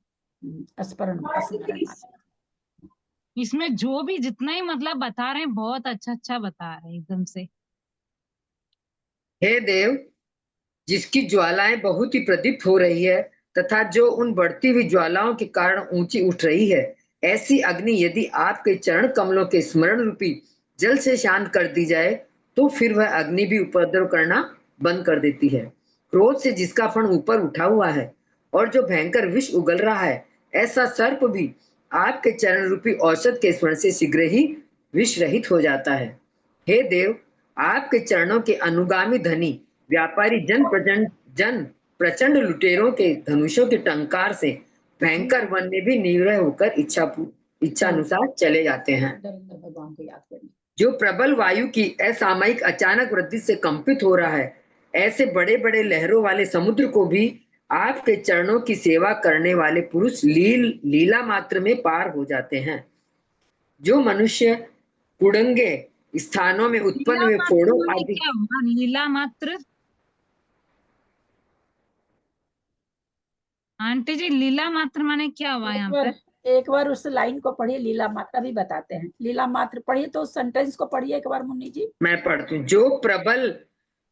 स्मरण मात्र। इसमें जो भी जितना ही मतलब बता रहे हैं, बहुत अच्छा अच्छा बता रहे हैं एकदम से। हे देव, जिसकी ज्वालाएं बहुत ही प्रदीप्त हो रही है तथा जो उन बढ़ती हुई ज्वालाओं के कारण ऊंची उठ रही है, ऐसी अग्नि यदि आपके चरण कमलों के स्मरण रूपी जल से शांत कर दी जाए, तो फिर वह अग्नि भी उपद्रव करना बंद कर देती है। क्रोध से जिसका फण ऊपर उठा हुआ है और जो भयंकर विष उगल रहा है, ऐसा सर्प भी आपके चरण रूपी औषध के स्मरण से शीघ्र ही विष रहित हो जाता है। हे देव, आपके चरणों के अनुगामी धनी व्यापारी जन प्रचंड लुटेरों के धनुषों के टंकार से भयंकर वन में भी निवृत्त होकर इच्छा अनुसार चले जाते हैं। भगवान को याद करिए। जो प्रबल वायु की असामयिक अचानक वृद्धि से कंपित हो रहा है, ऐसे बड़े बड़े लहरों वाले समुद्र को भी आपके चरणों की सेवा करने वाले पुरुष लीला मात्र में पार हो जाते हैं। जो मनुष्य कुड़ंगे स्थानों में उत्पन्न लीला हुए मात्र फोड़ों माने आदि, क्या हुआ? लीला मात्र आंटी जी, लीला मात्र माने क्या हुआ यहाँ पर? एक बार उस लाइन को पढ़िए, लीला मात्रा भी बताते हैं। लीला मात्र पढ़िए तो उस सेंटेंस को पढ़िए एक बार मुन्नी जी। मैं पढ़ती हूँ। जो प्रबल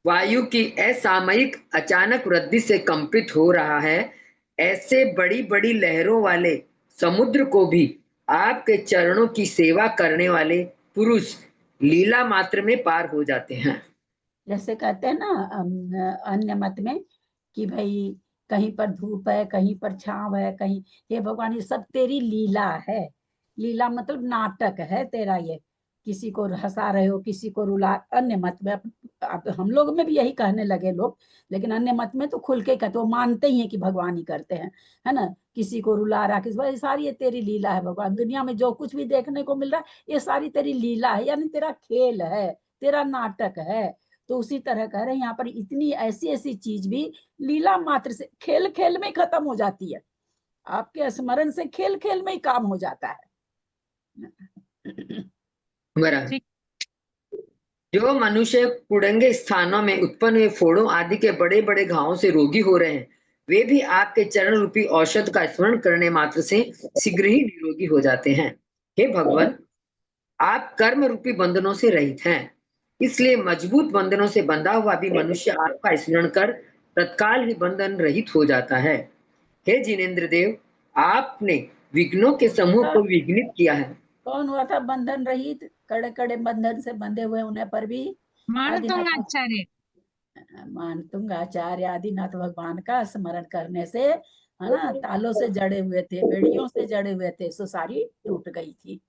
वायु की असामयिक अचानक वृद्धि से कंपित हो रहा है, ऐसे बड़ी बड़ी लहरों वाले समुद्र को भी आपके चरणों की सेवा करने वाले पुरुष लीला मात्र में पार हो जाते हैं। जैसे कहते हैं ना अन्य मत में कि भाई कहीं पर धूप है, कहीं पर छांव है, कहीं, हे भगवान ये सब तेरी लीला है। लीला मतलब नाटक है तेरा ये, किसी को हंसा रहे हो, किसी को रुला। अन्य मत में अब हम लोग में भी यही कहने लगे लोग, लेकिन अन्य मत में तो खुल के कहते, वो मानते ही हैं कि भगवान ही करते हैं, है ना। किसी को रुला रहा, किसी, सारी ये तेरी लीला है भगवान। दुनिया में जो कुछ भी देखने को मिल रहा है ये सारी तेरी लीला है, यानी तेरा खेल है, तेरा नाटक है। तो उसी तरह कह रहे हैं यहाँ पर इतनी ऐसी ऐसी चीज भी लीला मात्र से, खेल खेल में खत्म हो जाती है। आपके स्मरण से खेल खेल में ही काम हो जाता है। जो मनुष्य कुड़ंगे स्थानों में उत्पन्न हुए फोड़ों आदि के बड़े बड़े घावों से रोगी हो रहे हैं, वे भी आपके चरण रूपी औषध का स्मरण करने मात्र से शीघ्र ही निरोगी हो जाते हैं। हे भगवान, आप कर्म रूपी बंधनों से रहित हैं, इसलिए मजबूत बंधनों से बंधा हुआ भी मनुष्य आपका स्मरण कर तत्काल ही बंधन रहित हो जाता है। हे जिनेंद्र देव, आपने विघ्नों के समूह को विघ्नित किया है। कौन हुआ था बंधन रहित? कड़े कड़े बंधन से बंधे हुए उन्हें पर भी मानतुंगाचार्य मानतुंगाचार्य आदिनाथ भगवान का स्मरण करने से, है ना, तालों से जड़े हुए थे, बेड़ियों से जड़े हुए थे, सो सारी टूट गई थी।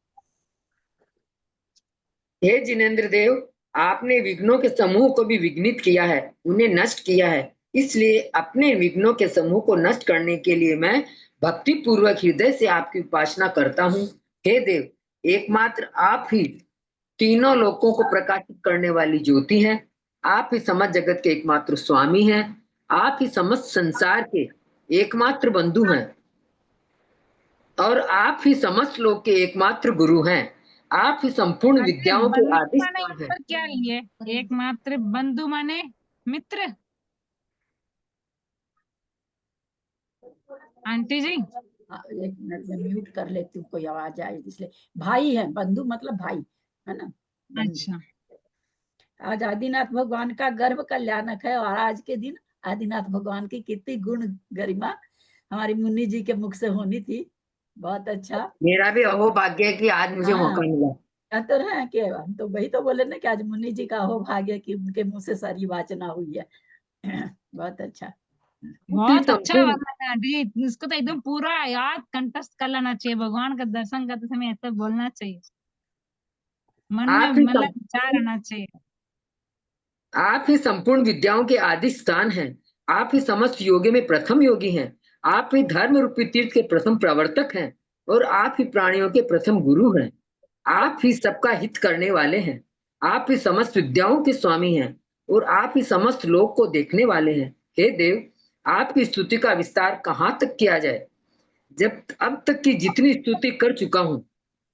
हे जिनेंद्र देव, आपने विघ्नों के समूह को भी विघ्नित किया है, उन्हें नष्ट किया है। इसलिए अपने विघ्नों के समूह को नष्ट करने के लिए मैं भक्ति पूर्वक हृदय से आपकी उपासना करता हूँ। हे देव, एकमात्र आप ही तीनों लोकों को प्रकाशित करने वाली ज्योति हैं। आप ही समस्त जगत के एकमात्र स्वामी हैं। आप ही समस्त संसार के एकमात्र बंधु हैं और आप ही समस्त लोक के एकमात्र गुरु हैं। आप ही संपूर्ण विद्याओं के आदि स्थान हैं। पर क्या लिए? एकमात्र बंधु माने मित्र? आंटी जी एक मिनट में म्यूट कर लेती हूँ, कोई आवाज आए इसलिए। भाई है, बंधु मतलब भाई, है ना। अच्छा, आज आदिनाथ भगवान का गर्भ कल्याणक है, और आज के दिन आदिनाथ भगवान की कितनी गुण गरिमा हमारी मुन्नी जी के मुख से होनी थी। बहुत अच्छा। मेरा भी अहो भाग्य है कि आज मुझे मौका मिला। कहते रहे कि हम तो वही तो बोले ना कि आज मुन्नी जी का अहो भाग्य कि उनके मुंह से सारी वाचना हुई है। बहुत अच्छा, बहुत अच्छा वर्णन है आंटी। इसको तो एकदम पूरा याद कंठस्थ कर लेना चाहिए। भगवान का दर्शन करते समय ऐसा बोलना चाहिए, मन में मतलब विचार आना चाहिए। आप ही संपूर्ण विद्याओं के आदि स्थान हैं। आप ही समस्त योगी में प्रथम योगी हैं। आप ही धर्म रूपी तीर्थ के प्रथम प्रवर्तक हैं और आप ही प्राणियों के प्रथम गुरु हैं। आप ही सबका हित करने वाले हैं। आप ही समस्त विद्याओं के स्वामी हैं और आप ही समस्त लोक को देखने वाले हैं। हे देव, आपकी स्तुति का विस्तार कहाँ तक किया जाए? जब अब तक की जितनी स्तुति कर चुका हूँ,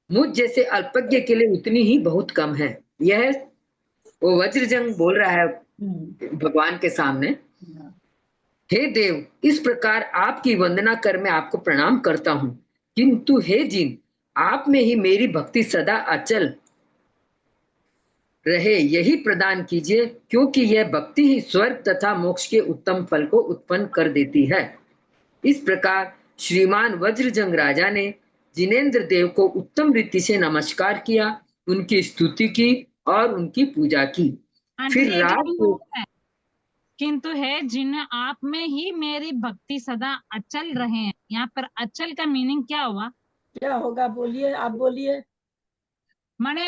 मुझ जैसे अल्पज्ञ के लिए उतनी ही बहुत कम है। यह वो वज्रजंग बोल रहा है भगवान के सामने। हे देव, इस प्रकार आपकी वंदना कर मैं आपको प्रणाम करता हूँ, किंतु हे जिन, आप में ही मेरी भक्ति सदा अचल रहे यही प्रदान कीजिए, क्योंकि यह भक्ति ही स्वर्ग तथा मोक्ष के उत्तम फल को उत्पन्न कर देती है। इस प्रकार श्रीमान वज्रजंग राजा ने जिनेंद्र देव को उत्तम रीति से नमस्कार किया, उनकी स्तुति की और उनकी पूजा की। फिर रात को किंतु है जिन आप में ही मेरी भक्ति सदा अचल रहे। यहाँ पर अचल का मीनिंग क्या हुआ? क्या होगा? बोलिए, आप बोलिए। माने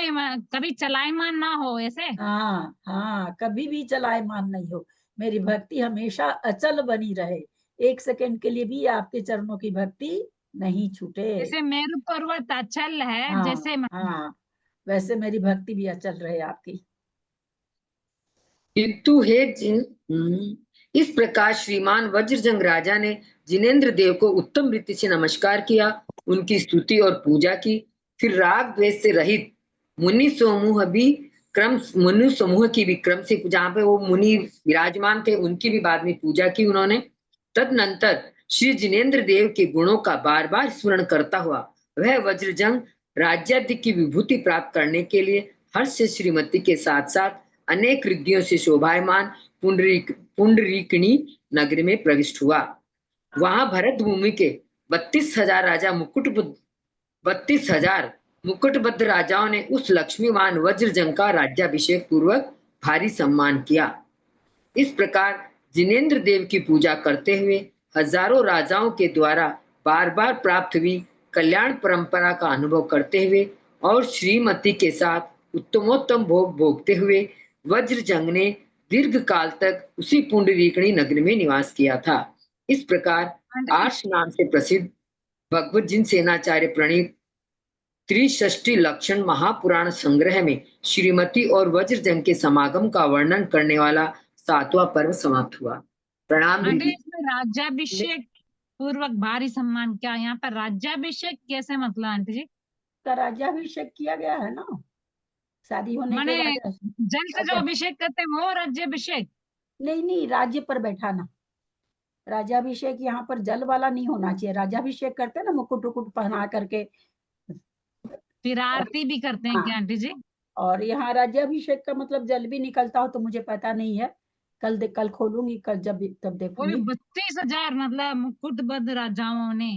कभी चलायमान ना हो ऐसे? हाँ हाँ, कभी भी चलायमान नहीं हो, मेरी भक्ति हमेशा अचल बनी रहे, एक सेकंड के लिए भी आपके चरणों की भक्ति नहीं छूटे। जैसे मेरु पर्वत अचल है, हाँ, जैसे हाँ, वैसे मेरी भक्ति भी अचल रहे आपकी। किंतु हे जिन, इस प्रकार श्रीमान वज्रजंग राजा ने जिनेंद्र देव को उत्तम रीति से नमस्कार किया, उनकी स्तुति और पूजा की। फिर राग द्वेष से रहित मुनि समूह की भी क्रम से, जहाँ पे वो मुनि विराजमान थे उनकी भी बाद में पूजा की उन्होंने। तदनंतर श्री जिनेंद्र देव के गुणों का बार बार स्मरण करता हुआ वह वज्रजंग राज्यादि की विभूति प्राप्त करने के लिए हर्ष से श्रीमती के साथ साथ अनेक रिद्धियों से शोभायमान पुंडरीकणी नगर में प्रविष्ट हुआ। वहां भरत भूमि के 32,000 राजा 32,000 मुकुटबद्ध राजाओं ने उस लक्ष्मीवान वज्रजंग का राज्याभिषेक पूर्वक भारी सम्मान किया। इस प्रकार जिनेंद्र देव की पूजा करते हुए हजारों राजाओं के द्वारा बार बार प्राप्त हुई कल्याण परंपरा का अनुभव करते हुए और श्रीमती के साथ उत्तमोत्तम भोग भोगते हुए वज्रजंग ने दीर्घ काल तक उसी पुंडरीकणी नगर में निवास किया था। इस प्रकार आर्ष नाम से प्रसिद्ध भगवत जिन सेनाचार्य प्रणीत त्रिषष्टि लक्षण महापुराण संग्रह में श्रीमती और वज्रजंग के समागम का वर्णन करने वाला 7वां पर्व समाप्त हुआ। प्रणाम दीदी। इसमें राज्याभिषेक पूर्वक भारी सम्मान क्या, यहाँ पर राज्याभिषेक कैसे मतलब आंटी जी? का राज्याभिषेक किया गया है ना, शादी होने के माने बाद। जल से जो अभिषेक करते हैं वो राज्याभिषेक? नहीं, राज्य पर बैठाना। राज्याभिषेक यहाँ पर जल वाला नहीं होना चाहिए। राज्याभिषेक करते हैं ना मुकुट उकुट पहना करके, फिर आरती भी करते हैं क्या आंटी जी? और यहाँ राज्याभिषेक का मतलब जल भी निकलता हो तो मुझे पता नहीं है, कल खोलूंगी, कल जब तब देखूंगी। 32,000 मतलब मुकुटबद्ध राजाओं ने।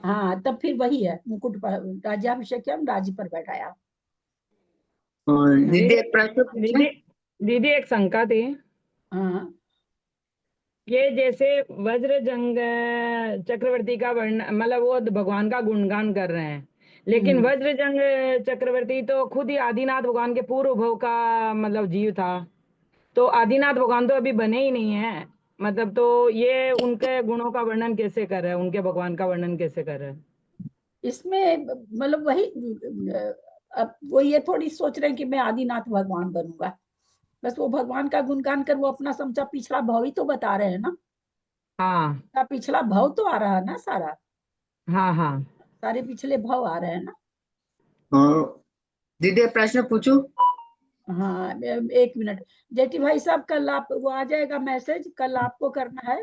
हाँ, तब फिर वही है, मुकुट राज्याभिषेक किया, राज्य पर बैठाया। दीदी एक शंका थी। हाँ, ये जैसे वज्रजंग चक्रवर्ती का वर्ण, मतलब वो भगवान का गुणगान कर रहे हैं, लेकिन वज्रजंग चक्रवर्ती तो खुद ही आदिनाथ भगवान के पूर्व भव का मतलब जीव था, तो आदिनाथ भगवान तो अभी बने ही नहीं है, मतलब तो ये उनके गुणों का वर्णन कैसे कर रहे हैं, उनके भगवान का वर्णन कैसे कर रहे हैं? इसमें मतलब वही, अब वो ये थोड़ी सोच रहे हैं कि मैं आदिनाथ भगवान बनूंगा, बस वो भगवान का गुणगान कर वो अपना समझा पिछला भाव ही तो बता रहे हैं ना। हाँ, पिछला भाव तो आ रहा है ना सारा। हाँ, सारे पिछले भाव आ रहे हैं ना। दीदी प्रश्न पूछो। हाँ, 1 मिनट जेठी भाई साहब, कल आप वो आ जाएगा मैसेज, कल आपको करना है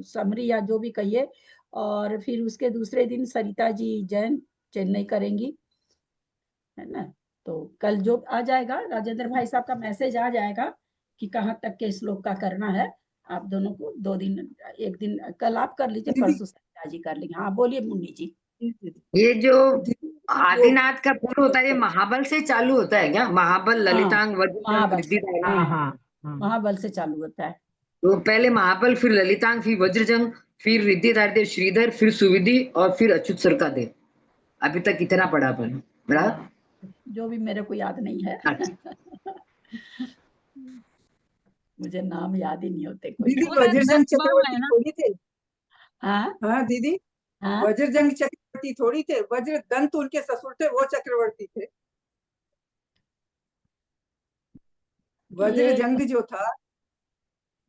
समरी या जो भी कहिए, और फिर उसके दूसरे दिन सरिता जी जैन चेन्नई करेंगी, है ना। तो कल जो आ जाएगा, राजेंद्र भाई साहब का मैसेज आ जाएगा कि कहाँ तक के श्लोक का करना है। आप दोनों को 2 दिन, 1 दिन कल आप कर लीजिए, परसों सरिता जी कर लेंगे। हाँ बोलिए मुन्नी जी। ये जो आदिनाथ का पूर्व होता है ये महाबल से चालू होता है क्या? महाबल, ललितांग, वज्रजंग, रिद्धिदारी। महाबल से चालू होता है। तो पहले महाबल, फिर ललितांग, फिर वज्रजंग, फिर रिद्धिदारी, श्रीधर, फिर सुविधि और फिर अच्युत सरकादेव। अभी तक इतना पढ़ा अपन, बराबर? जो भी मेरे को याद नहीं है। मुझे नाम याद ही नहीं होते कोई। दीदी वज्रजंग चक्रवर्ती थोड़ी थे। हाँ दीदी, वज्रजंग चक्रवर्ती थोड़ी थे, वज्रदंत उनके ससुर थे, वो चक्रवर्ती थे। वज्रजंग जो था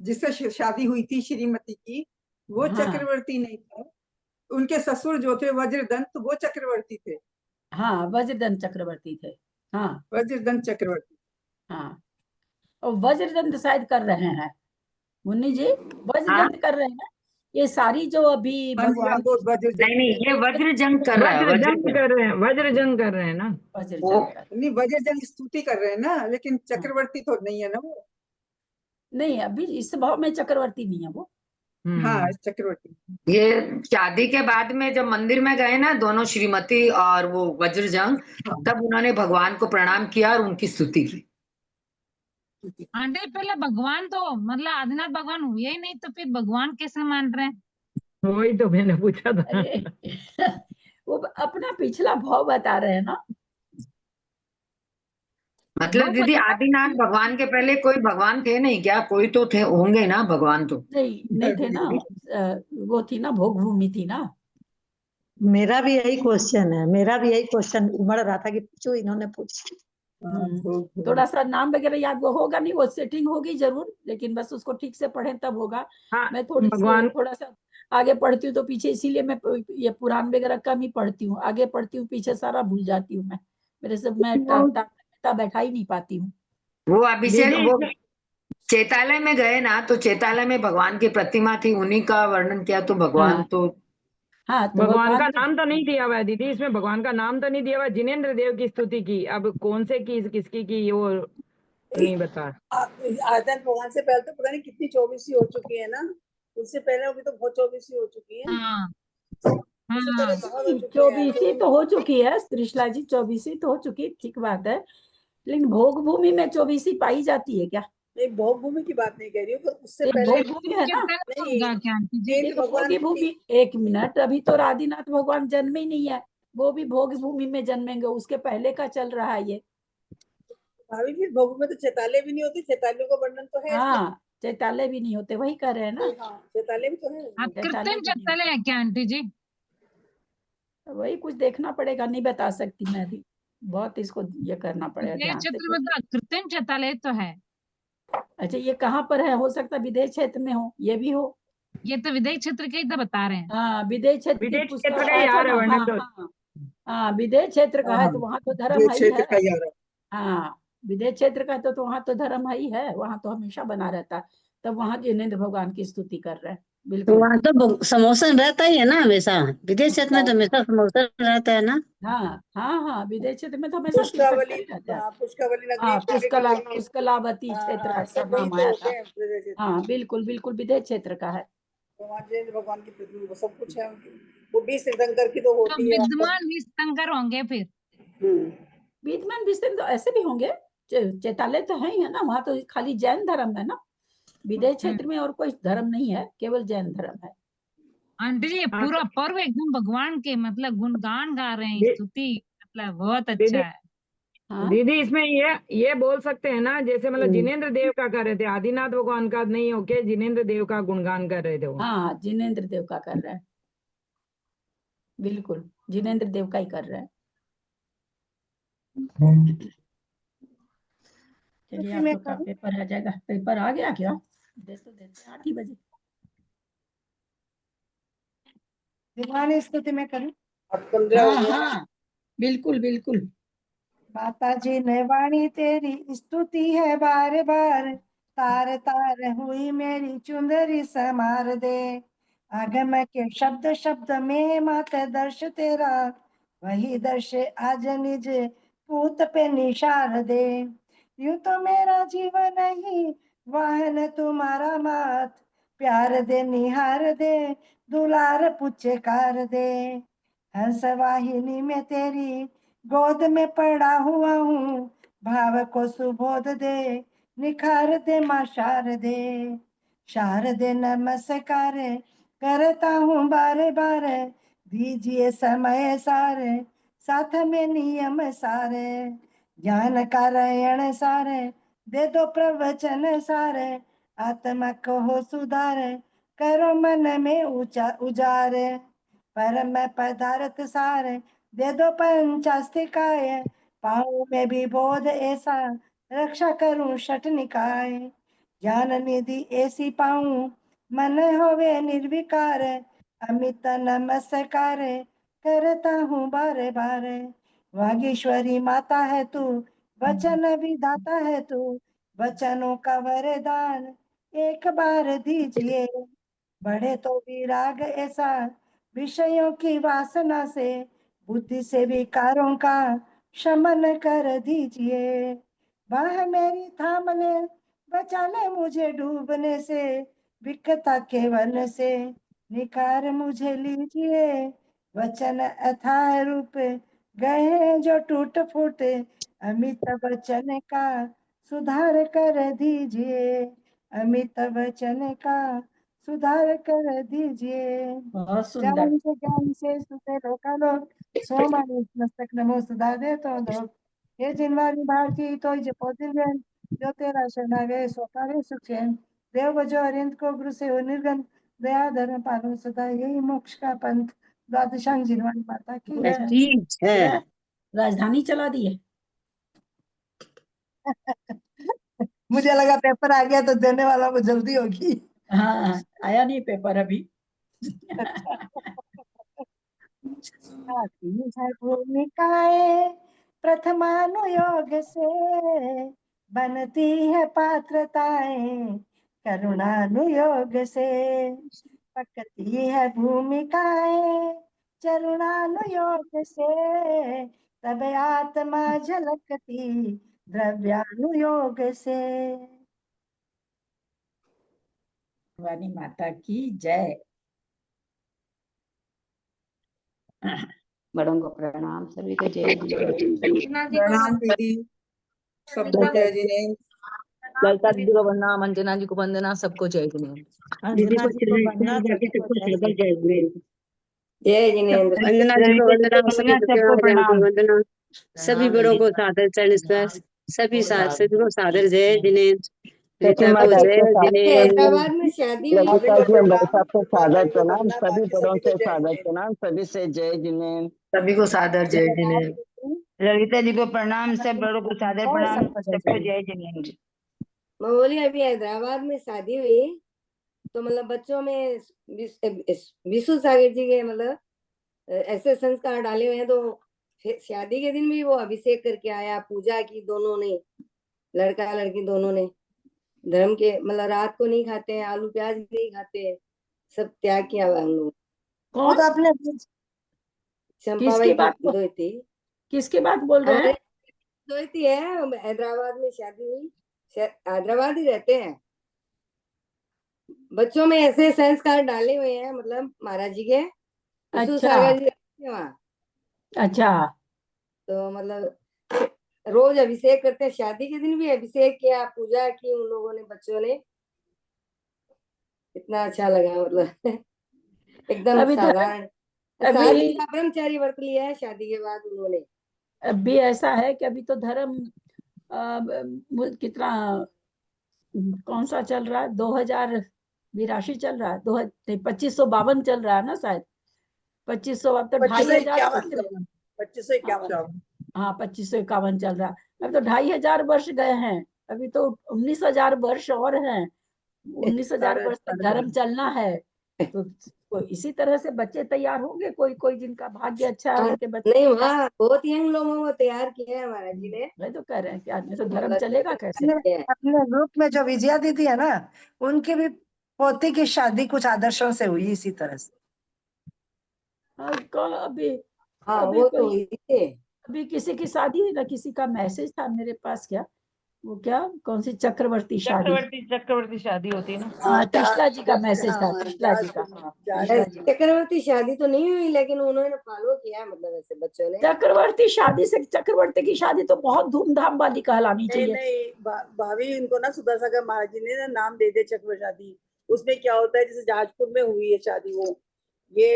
जिससे शादी हुई थी श्रीमती की, वो चक्रवर्ती नहीं था, उनके ससुर जो थे वज्रदंत, वो चक्रवर्ती थे। हाँ, वज्रदंत चक्रवर्ती थे। हाँ, वज्रदंत चक्रवर्ती। हाँ, और वज्रदंत शायद कर रहे हैं मुन्नी जी, वज्रदंत कर रहे हैं। ये सारी जो अभी भगवान नहीं, ये वज्रजंग कर रहा है, वज्रजंग कर रहे हैं, वज्रजंग कर रहे हैं ना। नहीं, वज्रजंग स्तुति कर रहे हैं ना, लेकिन चक्रवर्ती तो नहीं है ना वो। नहीं, अभी इस भाव में चक्रवर्ती नहीं है वो। हाँ, चक्रवर्ती। ये शादी के बाद में जब मंदिर में गए ना दोनों, श्रीमती और वो वज्रजंग, तब उन्होंने भगवान को प्रणाम किया और उनकी स्तुति की। आंटी पहले भगवान तो मतलब आदिनाथ भगवान हुए ही नहीं, तो फिर भगवान कैसे मान रहे हैं? वही तो मैंने पूछा था। वो अपना पिछला भाव बता रहे हैं ना। मतलब दीदी आदिनाथ भगवान के पहले कोई भगवान थे नहीं क्या? कोई तो थे, होंगे ना भगवान तो? नहीं थे ना, वो थी ना, भोग भूमि थी ना। मेरा भी यही क्वेश्चन है, मेरा भी यही क्वेश्चन उमड़ रहा था कि पूछो, इन्होंने पूछ। थोड़ा सा नाम वगैरह याद वो होगा नहीं, वो सेटिंग होगी जरूर, लेकिन बस उसको ठीक से पढ़ें तब होगा। हाँ, मैं थोड़ा सा आगे पढ़ती हूँ तो पीछे, इसीलिए मैं ये पुराण वगैरह कम ही पढ़ती हूँ, आगे पढ़ती हूँ पीछे सारा भूल जाती हूँ मैं, मेरे से मैं बैठा ही नहीं पाती हूँ। वो अभिषेक दीदी, वो चैतालय में गए ना, तो चैतालय में भगवान की प्रतिमा थी, उन्हीं का वर्णन किया, तो भगवान हाँ। तो हाँ, तो भगवान का के- नाम तो नहीं दिया हुआ है दीदी, इसमें भगवान का नाम तो नहीं दिया हुआ है। जिनेंद्र देव की स्तुति की, अब कौन से की किसकी की वो नहीं बता। आदन भगवान से पहले तो पता नहीं कितनी 24वीं हो चुकी है ना, उससे पहले अभी तो बहुत 24वीं हो चुकी है। हाँ उससे पहले हाँ बहुत हो चुकी है। 24वीं तो हो चुकी है त्रिशला जी, 24वीं तो हो चुकी, ठीक बात है, लेकिन भोग भूमि में 24वीं पाई जाती है क्या? नहीं, भोग भूमि की बात नहीं कह रही हूँ, पर उससे ये पहले भोग भूमि है ना? होगा क्या आंटी जी? ये तो भोगी भूमि, एक मिनट, अभी तो आदिनाथ भगवान जन्मे ही नहीं है, वो भी भोग भूमि में जन्मेंगे, उसके पहले का चल रहा है ये। भाभी फिर भोग में तो चैताले भी नहीं होते, चैतालियों का वर्णन तो है। हाँ, चैताले भी नहीं होते, वही कर रहे हैं ना। हाँ, चैताले भी तो है। आप चैताले कृत्रिम भी नहीं चैताले है क्या आंटी जी? होते। वही कुछ देखना पड़ेगा, नहीं बता सकती मैं अभी, बहुत इसको ये करना पड़ेगा विदेश ध्यान से। क्षेत्र में तो कृत्रिम चैतालय तो है। अच्छा, ये कहाँ पर है? हो सकता है विदेश क्षेत्र में हो, ये भी हो। ये तो विदेश क्षेत्र के ही तो बता रहे हैं। हाँ, विदेश क्षेत्र की विदेश पुस्तक क्षेत्र का आया था यार है ना। वर्णन हाँ तो। हाँ हाँ, विदेश क्षेत्र का है तो वहाँ तो धर्म है ही क्षेत्र है। का यार है। हाँ, विदेश क्षेत्र का तो वहाँ तो धर्म है ही है, वहाँ तो हमेशा बना रहता है, तब वहाँ जिनेंद्र भगवान की स्तुति कर रहे हैं। तो बिल्कुल। वहाँ तो समोसन रहता ही है ना हमेशा, विदेश क्षेत्र में तो हमेशा समोसन रहता है ना। हाँ हाँ हाँ, विदेश क्षेत्र में तो हमेशा पुष्कावली, तीर्थंकर रहता है। हाँ, पुष्कावली नगरी, हाँ, पुष्कलावती क्षेत्र हाँ, का सब वही नाम तो आया होते था। हैं विदेश क्षेत्र। हाँ, बिल्कुल बिल्कुल विदेश क्षेत्र का है। तो वहाँ जिनेंद्र भगवान की पृथ्वी वो सब कुछ है उनकी। वो भी तीर्थंकर की तो तो होती है। विद्यमान तीर्थंकर होंगे फिर। विद्यमान विषय तो ऐसे भी होंगे, चैतालय तो है ही है ना, वहाँ तो खाली जैन धर्म है ना, विदेश क्षेत्र में और कोई धर्म नहीं है, केवल जैन धर्म है। आंटी जी, ये पूरा पर्व एकदम भगवान के मतलब गुणगान गा रहे हैं, स्तुति, मतलब बहुत अच्छा है। दीदी इसमें ये बोल सकते हैं ना, जैसे मतलब जिनेंद्र देव का कर रहे थे, आदिनाथ भगवान का नहीं होके जिनेंद्र देव का गुणगान कर रहे थे वो। हाँ, जिनेंद्र देव का कर रहे हैं, बिल्कुल जिनेंद्र देव का ही कर रहे हैं। चलिए, आप लोग का पेपर आ जाएगा। पेपर आ गया क्या? देते 8 ही बजे। दिवाली स्तुति में करूं? हाँ हाँ, बिल्कुल बिल्कुल। माता जी ने वाणी तेरी स्तुति है बार बार, तार तार हुई मेरी चुंदरी समार दे, आगम के शब्द शब्द में माता दर्श तेरा, वही दर्श आज निज पूत पे निशार दे, यूं तो मेरा जीवन ही वाहन तुम्हारा मात, प्यार दे निहार दे दुलार पुचकार दे, हंस वाहिनी में तेरी गोद में पड़ा हुआ हूँ, भाव को सुबोध दे निखार दे माँ शारदे, शारदे नमस्कार करता हूँ बारे बारे, दीजिए समय सारे साथ में नियम सारे, ज्ञान का रयण सारे दे दो प्रवचन सारे, आत्मा को हो सुधारे करो मन में उजारे, परम पदार्थ सारे दे दो पंचास्तिकाय, पाऊं में भी बोध ऐसा रक्षा करूं षट निकाय, ज्ञान निधि ऐसी पाऊं मन होवे निर्विकार, अमित नमस्कार करता हूँ बारे बारे, वागीश्वरी माता है तू वचन विधाता है तू, वचनों का वरदान एक बार दीजिए, बढ़े तो विराग ऐसा विषयों की वासना से, बुद्धि से विकारों का शमन कर दीजिए, बाह मेरी थाम ले बचा ले मुझे डूबने से, विकता के वन से निखार मुझे लीजिए, वचन अथाह रूप गए जो टूट फूट, अमित वचन का सुधार कर दीजिए, अमित वचन का सुधार कर दीजिए, बहुत सुंदर। ज्ञान से सुते लोका लोक, सोमानी मस्तक नमो सदा दे तो लोक, हे जिनवारी भारती तो जे पोदिल जो तेरा शरणा गए सो पावे सुख चैन, देव बजो अरिंद को गुरु से हो निर्गन, दया धर्म पालो सदा यही मोक्ष का पंथ, द्वादशांग जिनवारी माता की ठीक है। राजधानी चला दी है। मुझे लगा पेपर आ गया तो देने वाला को जल्दी होगी। हाँ, आया नहीं पेपर अभी। आती है भूमिकाएं प्रथमानुयोग से, बनती है पात्रताएं करुणानुयोग से, पकती है भूमिकाएं चरुणानुयोग से, तब आत्मा झलकती द्रव्यानुयोग से। वाणी माता की जय। बड़ों को प्रणाम, सभी को जय जिनेन्द्र। प्रणाम दीदी, सबको जय जिनेन्द्र। ललिता दीदी को वंदना, अंजना जी को वंदना, सबको जय जिनेन्द्र। दीदी को चरण बाकी सबको सादर जय जिनेन्द्र। जय जिनेन्द्र। अंजना जी को वंदना, सबको प्रणाम, वंदना, सभी बड़ों को सादर चरण स्पर्श, सभी को सादर जय जिनेन्द्र। रीता को जय जिनेन्द्र। हैदराबाद में शादी हुई। ललिता जी हम सबको सादर प्रणाम, सभी बड़ों से सादर प्रणाम, सभी से जय जिनेन्द्र। सभी को सादर जय जिनेन्द्र। ललिता जी को प्रणाम, सब बड़ों को सादर और प्रणाम, सबको जय सबको जिनेन्द्र। जय जिनेन्द्र। मैं बोली अभी हैदराबाद में शादी हुई तो मतलब बच्चों में विशु सागर जी के मतलब ऐसे संस्कार डाले हुए हैं, तो शादी के दिन भी वो अभिषेक करके आया, पूजा की दोनों ने, लड़का लड़की दोनों ने, धर्म के मतलब रात को नहीं खाते हैं, आलू प्याज नहीं खाते हैं, सब त्याग किया हुआ हम लोग। वो तो अपने चंपाबाई बात की दो थी। किसकी बात बोल रहे हैं? दो थी है, हैदराबाद में शादी हुई, हैदराबाद ही रहते हैं। बच्चों में ऐसे संस्कार डाले हुए हैं मतलब महाराज जी के। विशु सागर जी रहते हैं वहाँ। अच्छा, तो मतलब रोज अभिषेक करते हैं, शादी के दिन भी अभिषेक किया, पूजा की उन लोगों ने, बच्चों ने। इतना अच्छा लगा मतलब एकदम साधारण सादगी का ब्रह्मचारी व्रत लिया है शादी के बाद उन्होंने। अभी ऐसा है कि अभी तो धर्म कितना कौन सा चल रहा है, 2082 चल रहा है, 2552 चल रहा है ना शायद, 2500, अब तो 2551। 2551। हाँ 2551 चल रहा है, अब तो 2500 वर्ष गए हैं, अभी तो 19,000 वर्ष और हैं, 19,000 वर्ष तक धर्म चलना है। तो इसी तरह से बच्चे तैयार होंगे, कोई कोई जिनका भाग्य अच्छा है उनके बच्चे। नहीं, वहाँ बहुत यंग लोगों को तैयार किया है महाराज जी ने। मैं तो कह रहे हैं कि आदमी तो धर्म चलेगा कैसे। अपने ग्रुप में जो विजया दीदी है ना, उनकी भी पोती की शादी कुछ आदर्शों से हुई इसी तरह से। वो तो अभी किसी की शादी है ना, किसी का मैसेज था मेरे पास, क्या वो क्या कौन सी चक्रवर्ती शादी होती है ना। कृष्णा जी का मैसेज था, कृष्णा जी का। चक्रवर्ती शादी तो नहीं हुई, लेकिन उन्होंने फॉलो किया मतलब ऐसे बच्चों ने। चक्रवर्ती शादी से, चक्रवर्ती की शादी तो बहुत धूमधाम वाली कहलानी चाहिए। नहीं भाभी, इनको ना सुदर्शन महाराज जी ने ना नाम दे दे चक्र शादी। उसमें क्या होता है, जैसे जहाजपुर में हुई है शादी, वो ये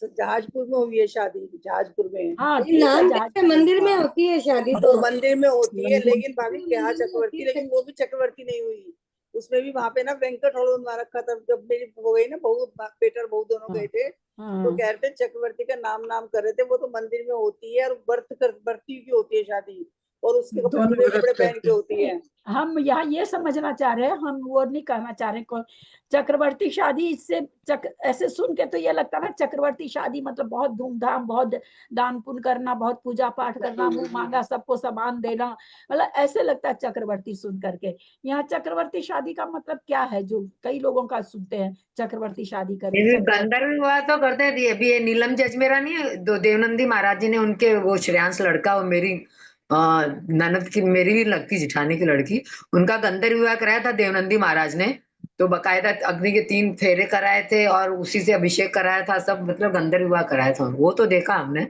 जहाजपुर में हुई है शादी, जहाजपुर में। मंदिर में होती है शादी, तो मंदिर में होती है, लेकिन भाभी क्या चक्रवर्ती, लेकिन वो भी चक्रवर्ती नहीं हुई। उसमें भी वहां पे ना वेंकट हॉल बना रखा था। जब मेरी हो गई ना बहू, बेटा और बहू दोनों गए थे, तो कह रहे थे चक्रवर्ती का नाम कर रहे थे। वो तो मंदिर में होती है, और बर्ती की होती है शादी, और उसके कपड़े पहन के होती है। हम यहाँ ये समझना चाह रहे हैं, हम वो नहीं कहना चाह रहे चक्रवर्ती शादी। इससे ऐसे सुन के तो ये लगता है चक्रवर्ती शादी मतलब बहुत धूमधाम, बहुत दान पुण्य करना, बहुत पूजा पाठ करना, मुंह मांगा सबको सामान देना, मतलब ऐसे लगता है चक्रवर्ती सुन करके। यहाँ चक्रवर्ती शादी का मतलब क्या है, जो कई लोगों का सुनते हैं चक्रवर्ती शादी करके। गंधर्व विवाह तो करते थे। अभी ये नीलम जजमेरा नहीं है, देवनंदी महाराज जी ने उनके वो श्रेयांश लड़का और मेरी ननद की, मेरी भी लगती जिठानी की लड़की, उनका गंधर्व विवाह कराया था देवनंदी महाराज ने। तो बकायदा अग्नि के 3 फेरे कराए थे और उसी से अभिषेक कराया था, सब मतलब गंधर्व विवाह कराया था। वो तो देखा हमने।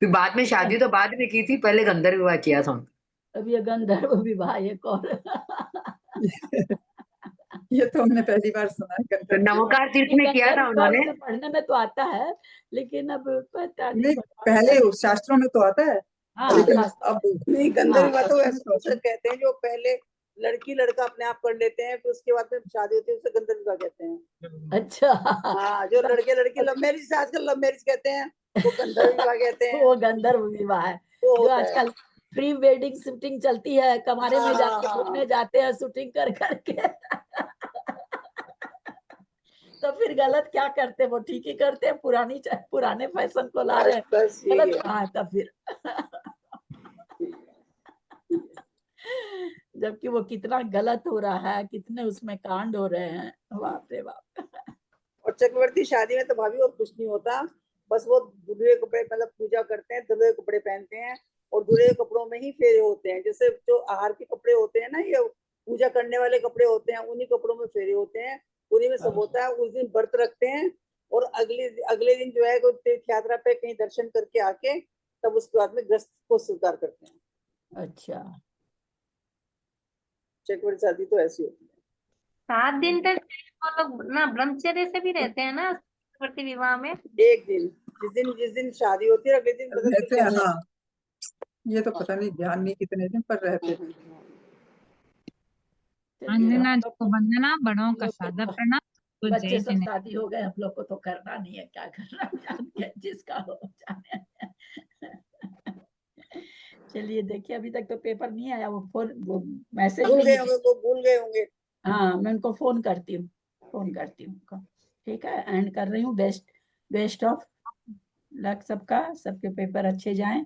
फिर बाद में शादी तो बाद में की थी, पहले गंधर्व विवाह किया था। अब ये गंधर्व विवाह ये कौन ये तो हमने पहली बार सुना है। तो नवकार तीर्थ में किया था उन्होंने। पढ़ने में तो आता है, लेकिन अब पता नहीं, पहले शास्त्रों में तो आता है। लेकिन अब नहीं, गंधर्व विवाह तो ऐसे कहते हैं जो पहले लड़की लड़का अपने आप कर लेते हैं, फिर उसके बाद में शादी होती है, उसे गंधर्व विवाह कहते हैं। अच्छा, हाँ, जो लड़के लड़की लव मैरिज, आजकल लव मैरिज कहते हैं, वो गंधर्व विवाह कहते हैं। वो गंधर्व विवाह है, जो आजकल प्री वेडिंग शूटिंग चलती है, कमरे में जाके हाँ। घूमने जाते हैं शूटिंग कर करके। तो फिर गलत क्या करते, वो ठीक ही करते हैं, पुराने फैशन को ला रहे हैं, बस यही गलत है। कहाँ है तब फिर। जबकि वो कितना गलत हो रहा है, कितने उसमें कांड हो रहे हैं, बाप रे बाप। और चक्रवर्ती शादी में तो भाभी और कुछ नहीं होता, बस वो दूल्हे के कपड़े मतलब पूजा करते हैं, दूल्हे के कपड़े पहनते हैं और दूल्हे के कपड़ों में ही फेरे होते हैं। जैसे जो आहार के कपड़े होते हैं ना, ये पूजा करने वाले कपड़े होते हैं, उन्हीं कपड़ों में फेरे होते हैं, उन्हीं में सब होता है। उस दिन व्रत रखते हैं और अगले दिन जो है तीर्थ यात्रा पे कहीं दर्शन करके आके तब उसके बाद में गृहस्थ को स्वीकार करते हैं। अच्छा, चक्रवर्ती शादी तो ऐसी होती है। 7 दिन तक वो लोग ना ब्रह्मचर्य से भी रहते हैं ना चक्रवर्ती विवाह में। एक दिन जिस दिन शादी होती है अगले दिन मतलब रहते तीर्थ हैं, यात्रा। हाँ। ये तो पता नहीं, ध्यान नहीं कितने दिन पर रहते हैं। अंजना जी को वंदना, बड़ों का सादर प्रणाम। तो बच्चे जय सब जय। शादी हो गए, हम लोग को तो करना नहीं है, क्या करना, जाने जिसका हो जाने। चलिए देखिए, अभी तक तो पेपर नहीं आया, वो मैसेज भूल भी गए नहीं। होंगे, वो भूल गए होंगे। हाँ, मैं उनको फोन करती हूँ उनको। ठीक है, एंड कर रही हूँ। बेस्ट ऑफ लक सबका, सबके पेपर अच्छे जाएं।